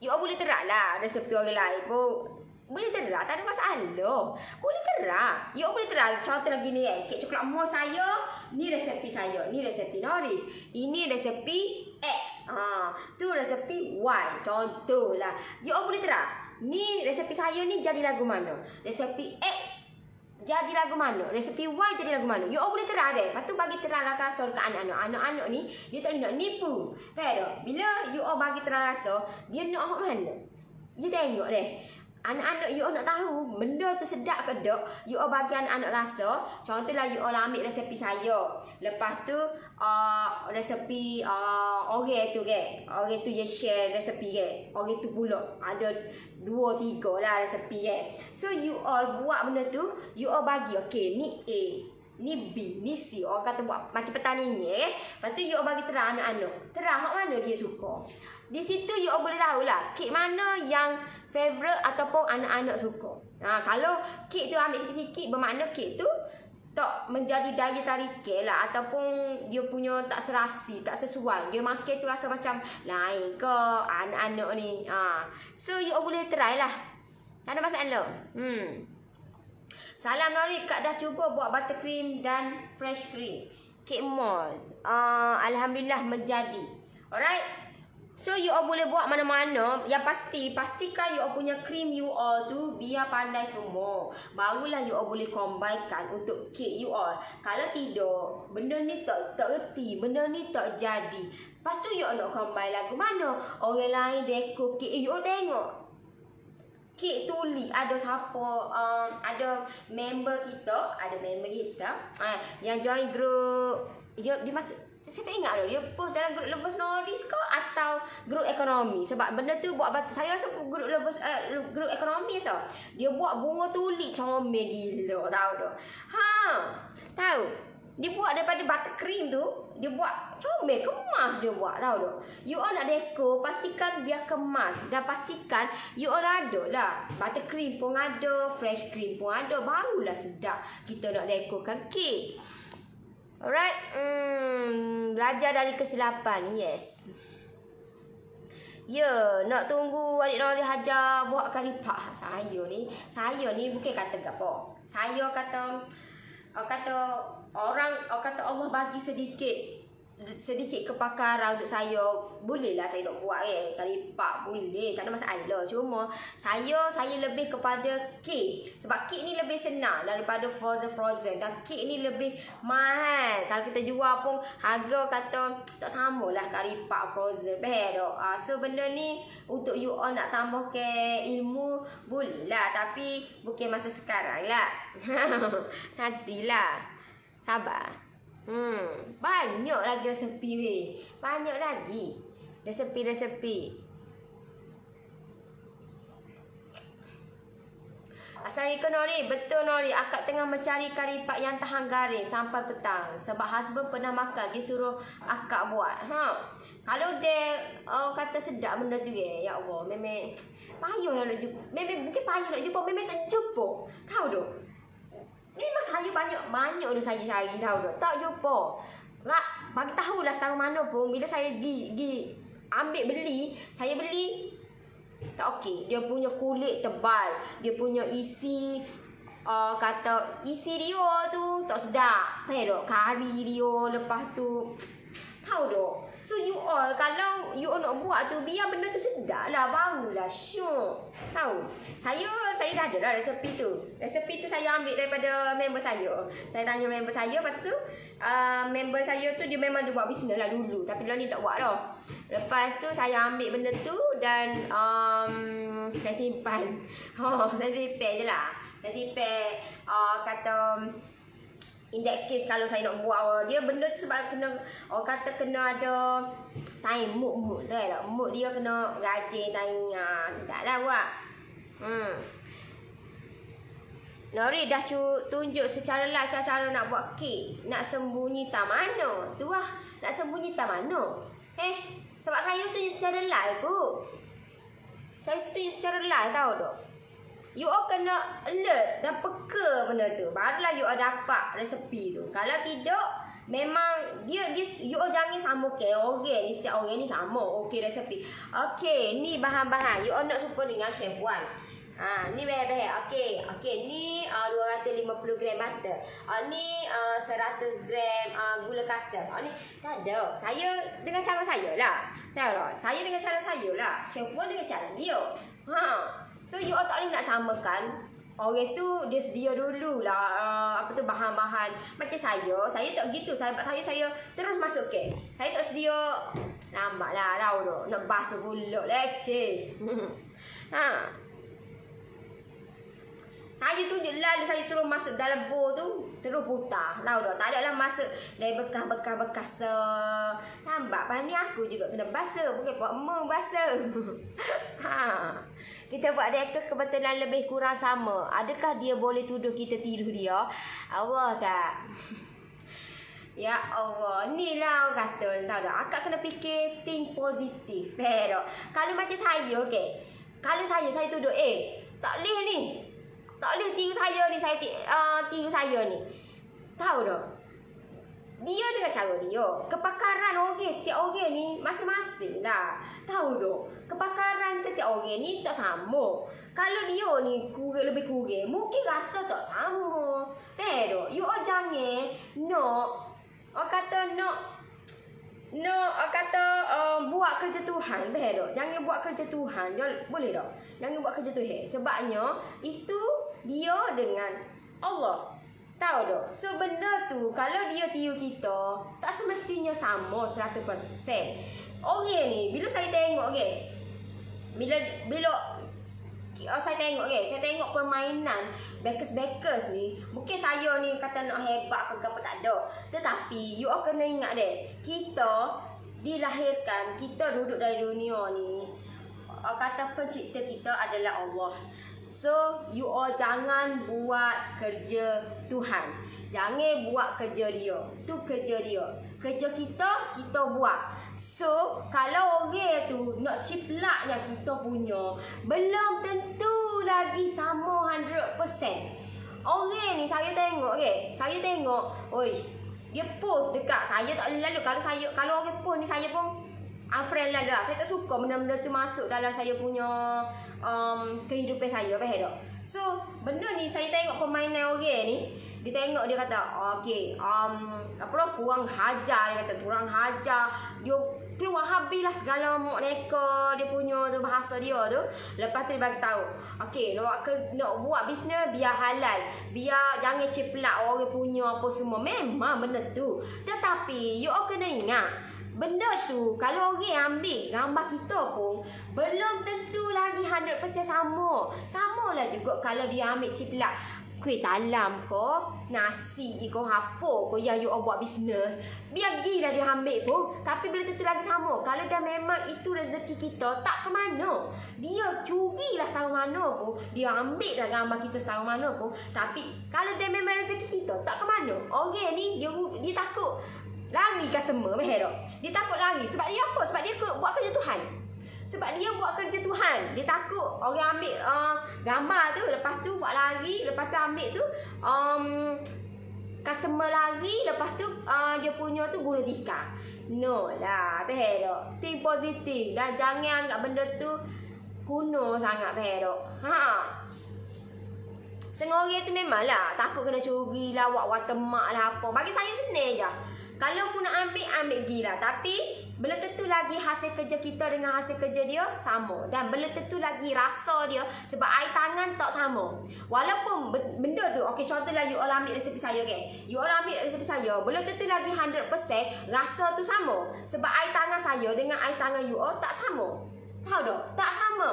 You all boleh terak lah resepi orang lain pun. Boleh terak, tak ada masalah. Boleh terak. You all boleh terak. Contoh lagi ni kek coklat mohon saya. Ni resepi saya. Ni resepi Noris. Ini resepi X. Tu resepi Y. Contoh lah. You all boleh terak. Ni resepi saya ni jadi lagu mana? Resepi X jadi lagu mana? Resepi Y jadi lagu mana? You all boleh terak deh. Lepas tu bagi terang rasa ke anak-anak. Anak-anak ni dia tak nak nipu. Faham tak? Bila you all bagi terang rasa, dia nak hak mana? Dia tengok deh. Anak-anak you all nak tahu benda tu sedap ke tak, you all bagi anak-anak rasa. Contohlah you all ambil resepi saya. Lepas tu resepi orang tu ke. Orang tu je share resepi ke. Orang tu pula ada 2-3 lah resepi ke. So you all buat benda tu, you all bagi okey ni A, ni B, ni C. Orang kata buat macam petani ni Lepas tu you all bagi terang anak-anak. Terang hak mana dia suka. Di situ you all boleh tahulah kek mana yang favorite ataupun anak-anak suka. Kalau kek tu ambil sikit-sikit bermakna kek tu tak menjadi daya tarik lah, ataupun dia punya tak serasi, tak sesuai. Dia makan tu rasa macam lain ke anak-anak ni. So you all boleh try lah. Tak ada masalah. Salam Nori, Kak dah cuba buat buttercream dan fresh cream. Kek Moz. Alhamdulillah menjadi. Alright. So you all boleh buat mana-mana. Yang pastikan you all punya cream you all tu biar pandai semua. Barulah you all boleh combinekan untuk kek you all. Kalau tidak, benda ni tak reti, benda ni tak jadi. Lepas tu you all nak combine lagu mana? Orang lain dekor kek you all tengok. Kek tuli ada siapa, ada member kita yang join grup. Dia masuk, saya tak ingat dah dia post dalam grup Lovers Noris ke atau grup ekonomi. Sebab benda tu buat saya rasa grup Lovers grup ekonomi so. Dia buat bunga tulis comel gila, tahu tak? Tahu. Dia buat daripada buttercream tu, dia buat comel, kemas dia buat, tahu tak? You all nak dekor, pastikan biar kemas. Dan pastikan you all ada lah. Buttercream pun ada, fresh cream pun ada. Barulah sedap kita nak dekorkan kek. Alright. Belajar dari kesilapan. Yes. Ya, nak tunggu adik Nori hajar buat karipah. Saya ni bukan kata gapo. Saya kata orang kata Allah bagi sedikit kepakaran untuk saya. Bolehlah saya nak buat karipap, boleh, tak ada masalah. Cuma saya lebih kepada kek. Sebab kek ni lebih senang daripada frozen. Dan kek ni lebih mahal. Kalau kita jual pun harga kata tak samalah karipap frozen. So benda ni untuk you all nak tambah ke ilmu bolehlah, tapi bukan masa sekarang lah. Nantilah. Sabar. Banyak lagi resepi weh. Banyak lagi resepi. Assalamualaikum Nori. Betul Nori, akak tengah mencari karipap yang tahan garing sampai petang. Sebab husband pernah makan, dia suruh akak buat. Kalau dia kata sedap benda tu ya Allah, memang Payah nak jumpa. Memang bukan payah nak jumpa, memang tak jumpa. Tahu tu? Memang saya banyak dah saya cari, tahu tu? Tak jumpa. Bagi tahulah setahun mana pun bila saya pergi ambil beli, saya beli tak okey. Dia punya kulit tebal, dia punya isi kata isi dia tu tak sedap. Faham tak? Kari dia lepas tu. Tahu tak? So you all kalau you all nak buat tu biar benda tu sedap lah, barulah syok. Tahu? Saya dah ada dah resepi tu. Resepi tu saya ambil daripada member saya. Saya tanya member saya, lepas tu member saya tu dia memang dia buat bisnes lah dulu, tapi dia ni tak buat dah. Lepas tu saya ambil benda tu dan saya simpan. Saya simpan je lah. Saya simpan kata in that case kalau saya nak buat dia benda tu sebab kena orang kata kena ada time mood tak? Mood dia kena rajin time sedaplah buat. Nori dah tunjuk secara live cara nak buat kek. Nak sembunyi tak mana? Tu lah. Nak sembunyi tak mana? Sebab saya tunjuk secara live tu. Saya tunjuk secara live tahu tak? You all kena alert dan peka benda tu. Barulah you all dapat resepi tu. Kalau tidak, memang you all jangan sama ke orang ni. Setiap orang ni sama. Okey resepi. Okey, ni bahan-bahan. You all nak suka dengan chef Wan. Ni bahan-bahan. Okey, ni 250 gram butter. Ni 100 gram gula custard. Ni tak ada. Saya dengan cara saya lah. Tahu tak? Saya dengan cara saya lah. Chef Wan dengan cara dia. So you all tak boleh nak samakan. Orang tu dia sedia dululah bahan-bahan. Macam saya tak gitu. Saya terus masuk ke. Saya tak sedia lambatlah tahu tak. Nak basuh pula leceh. Saya tunjuk lalu saya terus masuk dalam bowl tu, terus putar. Tahu tak? Tak adalah masuk dari bekas-bekas tambah. Lepas ni aku juga kena basuh, bukan buat mu basuh. Kita buat dekor kebetulan lebih kurang sama. Adakah dia boleh tuduh kita tidur dia? Allah tak. Ya Allah, ni lah orang kata, tahu tak? Akak kena fikir think positif. Pero kalau macam saya, okey. Kalau saya tuduh, tak boleh ni. Tak boleh tiru saya ni, tiru saya ni. Tahu tak? Dia dengan cara dia. Kepakaran orang, setiap orang ni masing-masing lah. Tahu tak? Kepakaran setiap orang ni tak sama. Kalau dia ni lebih kurang, mungkin rasa tak sama. Pero, you all jangan orang kata buat kerja Tuhan. Betul. Jangan buat kerja Tuhan. Boleh tak? Jangan buat kerja Tuhan. Sebabnya itu dia dengan Allah. Tahu tak? So benda tu kalau dia tiru kita, tak semestinya sama 100%. Orang ni bila saya tengok bila saya tengok saya tengok permainan backers ni, mungkin saya ni kata nak hebat ke apa tak ada, tetapi you all kena ingat kita dilahirkan, kita duduk dari dunia ni, kata pencipta kita adalah Allah. So you all jangan buat kerja Tuhan, jangan buat kerja dia, tu kerja dia. Kerja kita buat. So, kalau orang tu nak ciplak yang kita punya, belum tentu lagi sama 100%. Orang ni saya tengok oi, dia post dekat saya tak lalu kalau orang post ni saya pun unfriend lah dah. Saya tak suka benda-benda tu masuk dalam saya punya kehidupan saya, faham tak? So, benda ni saya tengok permainan orang ni, dia tengok dia kata, okey, kurang hajar, dia kata kurang hajar. Dia keluar habislah segala neka dia punya tu bahasa dia tu. Lepas tu dia bagi tahu, okey, nak buat bisnes biar halal, biar jangan ciplak orang punya apa semua. Memang benda tu. Tetapi you all kena ingat, benda tu kalau orang ambil gambar kita pun belum tentu lagi 100% sama. Samalah juga kalau dia ambil ciplak kuih talam ko, nasi ko, apa ko yang you all buat bisnes, biar gila dia ambil pun, tapi belum tentu lagi sama. Kalau dah memang itu rezeki kita, tak ke mana. Dia curilah setahun mana pun, dia ambil lah gambar kita setahun mana pun, tapi kalau dah memang rezeki kita, tak ke mana. Orang ni dia takut lari customer, betul tak? Dia takut lari sebab dia apa? Sebab dia buat kerja Tuhan. Sebab dia buat kerja Tuhan. Dia takut orang ambil gambar tu, lepas tu buat lari, lepas tu ambil tu customer lari, lepas tu dia punya tu bunuh tikar. No lah, behok. Think positif dan jangan anggap benda tu kuno sangat, behok. Setengah orang tu memanglah takut kena curi lah, watermark lah apa. Bagi saya senang je. Kalau pun nak ambil gila. Tapi belum tentu lagi hasil kerja kita dengan hasil kerja dia sama. Dan belum tentu lagi rasa dia sebab air tangan tak sama. Walaupun benda tu, okey contohlah you all ambil resepi saya, okay? You all ambil resepi saya, belum tentu lagi 100% rasa tu sama. Sebab air tangan saya dengan air tangan you all tak sama. Tahu tak? Tak sama.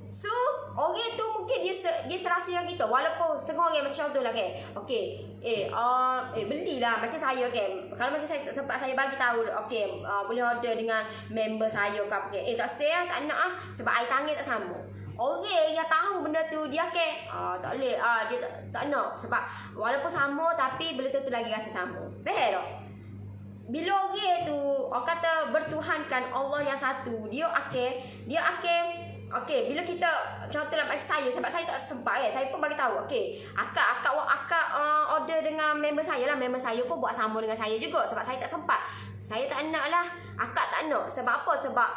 So, orang tu mungkin dia serasa yang kita. Walaupun setengah orang macam contoh lah, okay? Okay, belilah macam saya, okay? Kalau macam saya sempat saya bagi tahu, okay, boleh order dengan member saya ke apa, okay? Tak saya tak nak sebab air tangan tak sama. Orang yang tahu benda tu dia tak boleh, dia tak nak sebab walaupun sama tapi belum tentu lagi rasa sama. Faham tak? Bila orang tu orang kata bertuhankan Allah yang satu, dia akan okey, bila kita contohlah macam saya, sebab saya tak sempat saya pun bagi tahu. Okey, akak order dengan member saya lah. Member saya pun buat sama dengan saya juga sebab saya tak sempat. Saya tak nak lah. Akak tak nak. Sebab apa? Sebab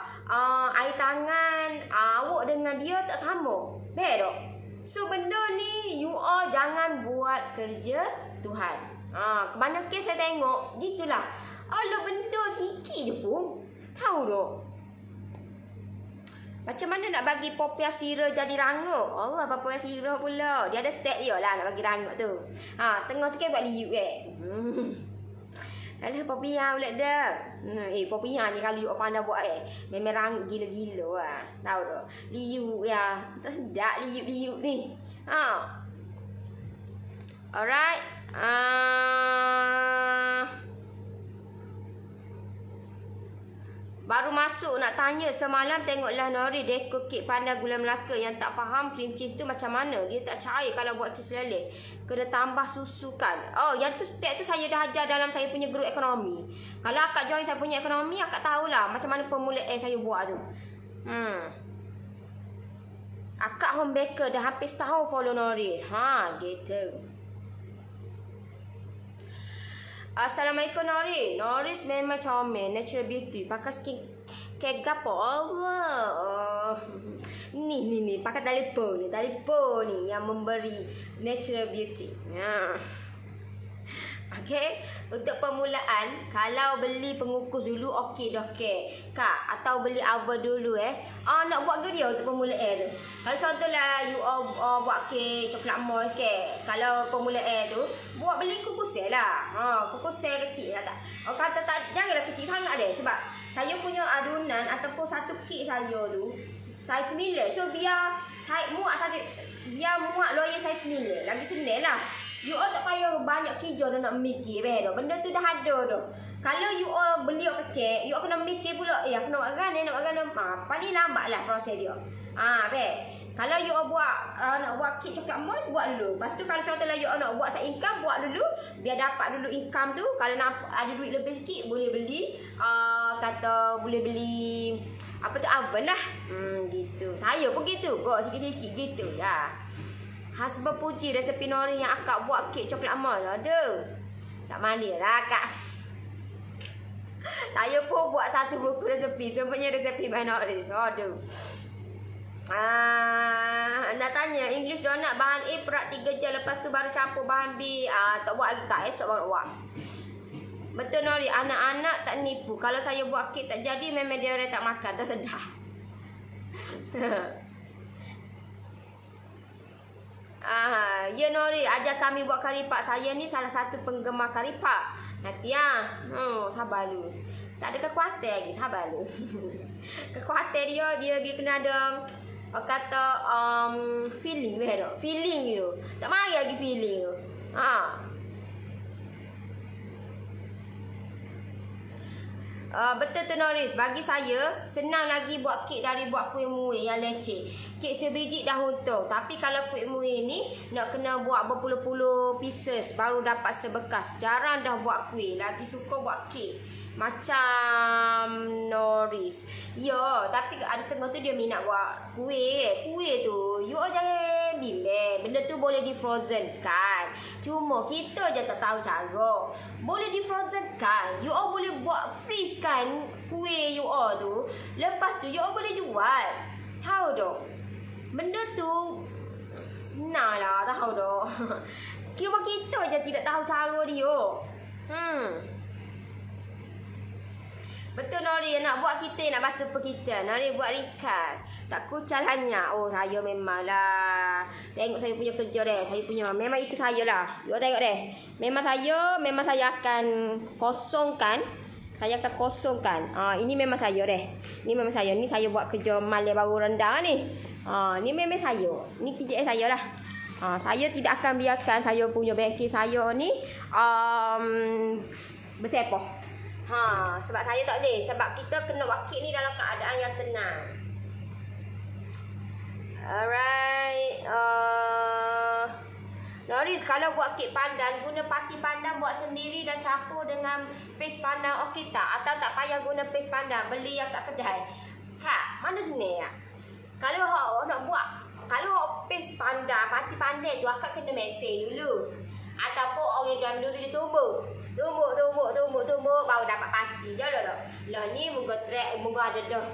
air tangan awak dengan dia tak sama. Faham tak? So benda ni you all jangan buat kerja Tuhan. Kebanyakan kes saya tengok gitulah. Alah benda sikit je pun. Tahu tak? Macam mana nak bagi popiah sira jadi rangup? Allah, popiah sira pula. Dia ada step dia lah nak bagi rangup tu. Setengah tu kan buat liuk Alah popiah pula dah. Popiah ni kalau you pandai buat memang rangup gila-gila lah. Tahu tak? Liuk ya. Tak sedap liuk-liuk ni. Alright. Baru masuk nak tanya, semalam tengoklah Nori dekor kek pandai gula Melaka. Yang tak faham cream cheese tu macam mana. Dia tak cair kalau buat cheese leleh. Kena tambah susu kan. Oh, yang tu step tu saya dah ajar dalam saya punya group ekonomi. Kalau akak join saya punya ekonomi, akak tahulah macam mana permulaan saya buat tu. Akak home baker dah hampir setahun follow Nori. Gitu. Assalamualaikum Nori. Noris memang comel, natural beauty. Pakai skin care gapo? Allah. Ni pakai telefon ni yang memberi natural beauty. Okey, untuk permulaan kalau beli pengukus dulu okey dah Kak, atau beli oven dulu nak buat ke dia untuk permulaan tu. Kalau contohlah you buat kek coklat moist kalau permulaan tu buat beli kukus lah. Kukus kecil lah tak. Orang kata tak janganlah kecil sangat deh sebab saya punya adunan ataupun satu kek saya tu saiz 9. So biar saya muat loyer saiz 9. Lagi senang lah. You all tak payah banyak kerja dah nak mikir dah. Benda tu dah ada dah. Kalau you all beli kecil, you all kena mikir pula, aku nak buat kan, apa ni lambat lah proses dia. Kalau you all buat nak buat kek coklat moist, buat dulu. Lepas tu kalau contohlah you all nak buat side income, buat dulu biar dapat dulu income tu. Kalau nak ada duit lebih sikit, boleh beli boleh beli apa tu oven lah. Gitu. Saya pun gitu. Kok sikit-sikit gitu lah. Hasbah puji resepi Nori yang akak buat kek coklat moist. Aduh. Tak mandi lah akak. Saya pun buat satu buku resepi. Semuanya resepi by Nori. Aduh. Nak tanya English donut bahan A perak 3 jam. Lepas tu baru campur bahan B. Tak buat lagi kak. Esok baru buat. Betul Nori. Anak-anak tak nipu. Kalau saya buat kek tak jadi, memang dia orang tak makan. Tak sedap. Ya Nori, ajar kami buat karipak. Saya ni salah satu penggemar karipak. Nanti sabar dulu. Tak ada kekuatan lagi, sabar dulu. Kekuatan dia kena ada kata feeling tak? Feeling tu. Tak mari lagi feeling tu. Betul tu Noris. Bagi saya senang lagi buat kek dari buat kuih muih yang leceh. Kek sebiji dah untung. Tapi kalau kuih muih ni nak kena buat berpuluh-puluh pieces baru dapat sebekas. Jarang dah buat kuih. Lagi suka buat kek. Macam Norris. Ya, tapi ada setengah tu dia minat buat kuih. Kuih tu, you all jangan bimbang. Benda tu boleh di frozen kan. Cuma kita je tak tahu cara. Boleh di frozen kan. You all boleh buat freeze kan kuih you all tu. Lepas tu you all boleh jual. Tahu tak? Benda tu senang lah, tahu tak? Cuma kita je tidak tahu cara dia. Betul Nori nak buat kita, nak basuh per kita. Nori buat rikas. Tak kucal hanya. Oh, saya memanglah. Tengok saya punya kerja deh. Saya punya, memang itu saya lah. You tengok deh. Memang saya akan kosongkan. Saya akan kosongkan. Ini memang saya deh. Ini memang saya. Ni saya buat kerja malam baru rendang ni. Ni memang saya. Ni kerja saya lah. Saya tidak akan biarkan saya punya bengkel saya ni bersepoh. Sebab saya tak boleh. Sebab kita kena wakil ni dalam keadaan yang tenang. Alright. Norris, kalau buat kek pandan, guna pati pandan buat sendiri dan campur dengan paste pandan, okey tak? Atau tak payah guna paste pandan, beli yang kat kedai? Kak, mana sini ya? Kalau awak nak buat, kalau awak paste pandan, pati pandan tu, akak kena mesej dulu. Ataupun orang dalam dulu dia tumbuk, baru dapat pati. Jauh dah. Lah ni muka ada dah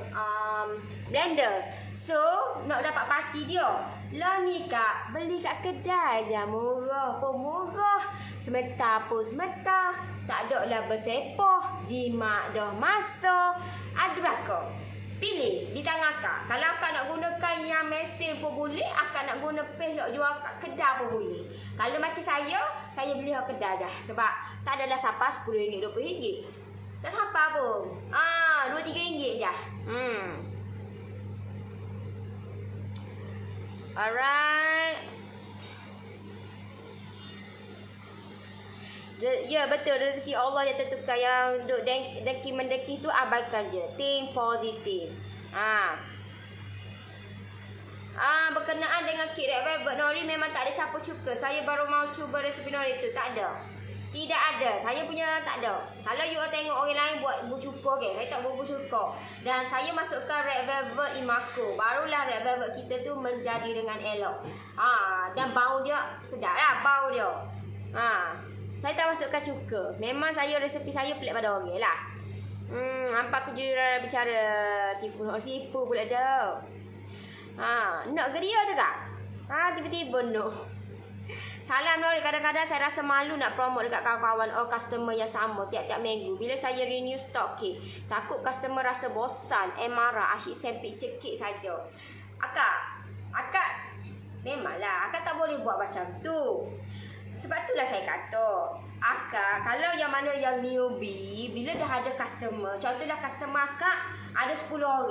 blender. So, nak dapat pati dia. Lah ni kak, beli kat kedai je. Murah pun murah. Sementara pun sementara. Tak ada lah bersepoh. Jimat dah masa. Ada belakang. Pilih di tangan akak. Kalau akak nak gunakan yang mesin pun boleh. Akak nak guna paste nak jual kat kedai pun boleh. Kalau macam saya beli kat kedai je. Sebab tak adalah siapa RM10, RM20. Tak siapa pun. RM2-3 je. Alright. Ya betul, rezeki Allah yang tentukan. Yang duk dengki mendeki tu abaikan je. Think positif. Berkenaan dengan kek red velvet Nori memang tak ada campur cuka. Saya baru mau cuba resipi Nori tu. Tak ada. Tidak ada. Saya punya tak ada. Kalau you tengok orang lain buat bubur cuka, okay? Saya tak bubur cuka. Dan saya masukkan red velvet Imako. Barulah red velvet kita tu menjadi dengan elok. Dan bau dia sedap lah. Bau dia. Saya tak masukkan cuka. Memang saya resepi saya pelik pada orang lah. Nampak kejujuran bicara sipu pula dah. Nak ke dia tu kak? Tiba-tiba no. Salam Nori, kadang-kadang saya rasa malu nak promote dekat kawan-kawan customer yang sama tiap-tiap minggu. Bila saya renew stok kek, takut customer rasa bosan, marah, asyik sempit cekik saja. Akak memanglah, akak tak boleh buat macam tu. Sebab itulah saya kata, akak kalau yang mana yang newbie, bila dah ada customer, contohlah customer akak ada 10 orang,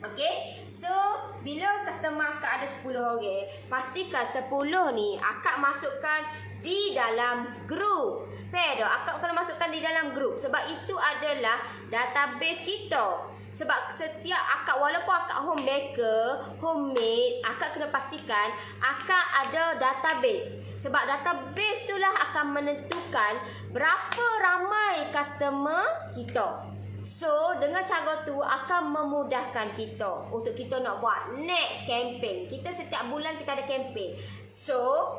okay? So, bila customer akak ada 10 orang, pastikan 10 ni akak masukkan di dalam grup. Faham tak? Akak kena masukkan di dalam grup. Sebab itu adalah database kita. Sebab setiap akak, walaupun akak home baker, homemade, akak kena pastikan akak ada database. Sebab database itulah akan menentukan berapa ramai customer kita. So, dengan cara tu akan memudahkan kita untuk kita nak buat next campaign. Kita setiap bulan kita ada campaign. So,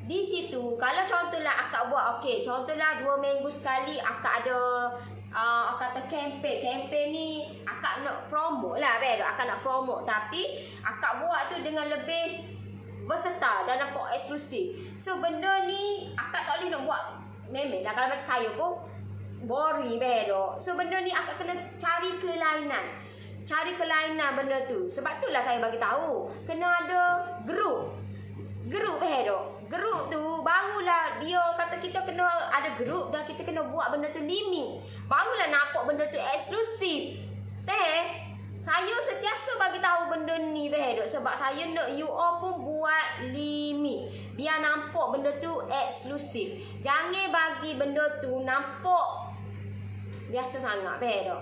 di situ kalau contohlah akak buat, okay, contohlah 2 minggu sekali akak ada kata campaign ni akak nak promote lah, akak nak promote, tapi akak buat tu dengan lebih versatile dan nampak eksklusif. So, benda ni akak tak boleh nak buat memang lah. Kalau macam saya pun boring bedo. So benda ni akak kena cari kelainan. Cari kelainan benda tu. Sebab itulah saya bagi tahu kena ada grup. Grup bedo. Grup tu barulah dia kata kita kena ada grup dan kita kena buat benda tu limit. Barulah nampak benda tu eksklusif. Saya sentiasa bagi tahu benda ni bedo sebab saya nak you all pun buat limit. Biar nampak benda tu eksklusif. Jangan bagi benda tu nampak biasa sangat bedo.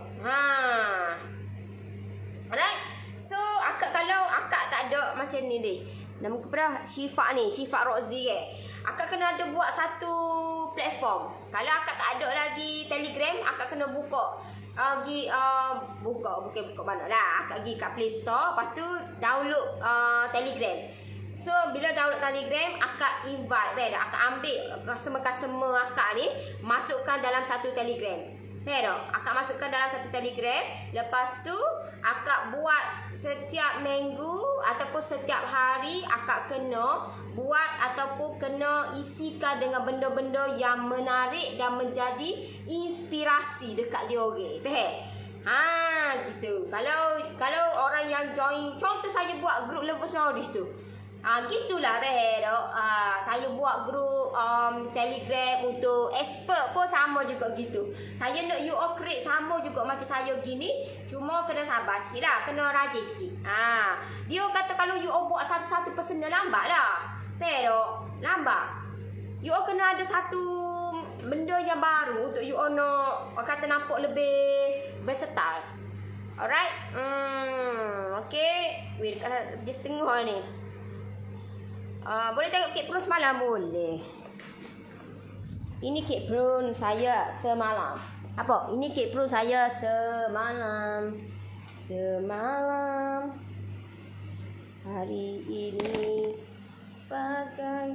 Alright. So akak kalau akak tak ada macam ni deh. Nama kepada Syifa ni, Syifa Rozi Akak kena ada buat satu platform. Kalau akak tak ada lagi Telegram, akak kena buka buka mana lah. Akak pergi kat Play Store, lepas tu download Telegram. So bila download Telegram, akak invite, akak ambil customer akak ni, masukkan dalam satu Telegram. Akak masukkan dalam satu Telegram. Lepas tu akak buat setiap minggu ataupun setiap hari, akak kena buat ataupun kena isikan dengan benda-benda yang menarik dan menjadi inspirasi dekat dia orang. Faham? Gitu. Kalau orang yang join, contoh saya buat grup Lovers Nowadays tu. Gitulah saya buat grup Telegram untuk expert pun sama juga gitu. Saya nak you all create sama juga macam saya gini, cuma kena sabar sikit lah, kena rajin sikit. Dia kata kalau you all buat satu-satu personal lambat lah. Lambat. You all kena ada satu benda yang baru untuk you all nak kata nampak lebih versatile. Alright? Okay. Wait, dekat setengah ni. Boleh tengok kek prune semalam? Boleh. Ini kek prune saya semalam. Apa? Ini kek prune saya semalam. Semalam. Hari ini pakai.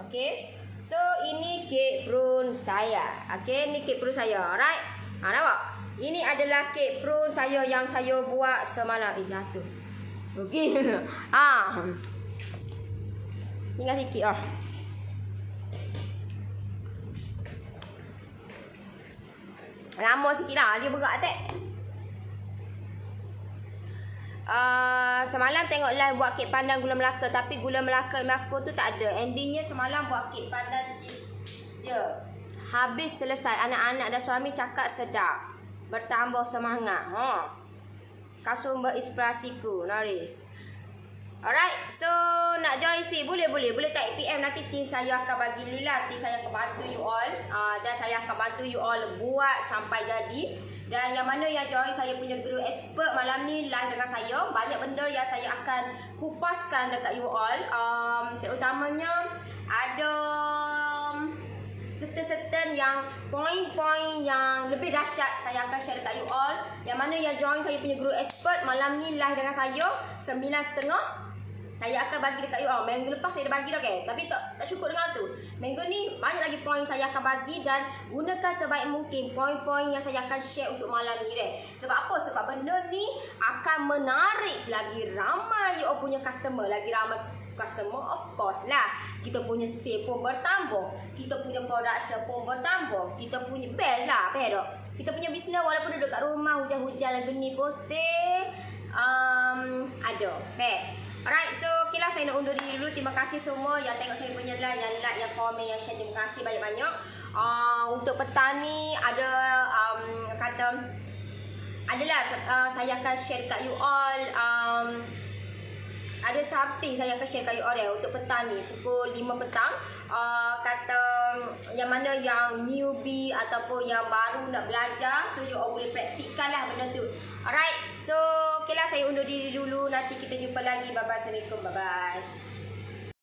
Okay. So ini kek prune saya. Okay, ini kek prune saya. Alright. Nampak? Ini adalah kek prune saya yang saya buat semalam. Jatuh. Okey. Tinggal sikit lah. Lama sikit lah. Dia berat tak? Semalam tengok live buat kek pandan gula Melaka. Tapi gula Melaka tu tak ada. Endingnya semalam buat kek pandan cheese je. Habis selesai. Anak-anak dan suami cakap sedap. Bertambah semangat. Kau sumber inspirasiku, Noris. Alright, so nak join si boleh tak PM, nanti tim saya akan bagi Lila, tim saya akan bantu you all, dan saya akan bantu you all buat sampai jadi. Dan yang mana yang join saya punya guru expert malam ni live dengan saya, banyak benda yang saya akan kupaskan dekat you all. Terutamanya ada certain yang poin-poin yang lebih dahsyat saya akan share dekat you all. Yang mana yang join saya punya guru expert malam ni live dengan saya 9.30, saya akan bagi dekat you all. Minggu lepas saya dah bagi dah, okay? Tapi tak cukup dengan tu. Minggu ni banyak lagi poin saya akan bagi, dan gunakan sebaik mungkin poin-poin yang saya akan share untuk malam ni deh. Sebab apa? Sebab benda ni akan menarik lagi ramai you all punya customer, lagi ramai customer, of course lah. Kita punya sale pun bertambah, kita punya production pun bertambah, kita punya best lah, best tak? Kita punya bisnes walaupun duduk kat rumah hujan-hujan lagi ni pun stay ada best. Alright, so okay lah, saya nak undur diri dulu. Terima kasih semua yang tengok saya punya live, yang like, yang komen, yang share. Terima kasih banyak-banyak. Untuk petang ni ada adalah saya akan share kat you all. Ada something saya akan share kat you all untuk petang ni pukul 5 petang. Yang mana yang newbie ataupun yang baru nak belajar, so you all boleh praktikkan lah benda tu. Alright, so okay lah, saya undur diri dulu. Nanti kita jumpa lagi. Bye bye. Assalamualaikum. Bye bye.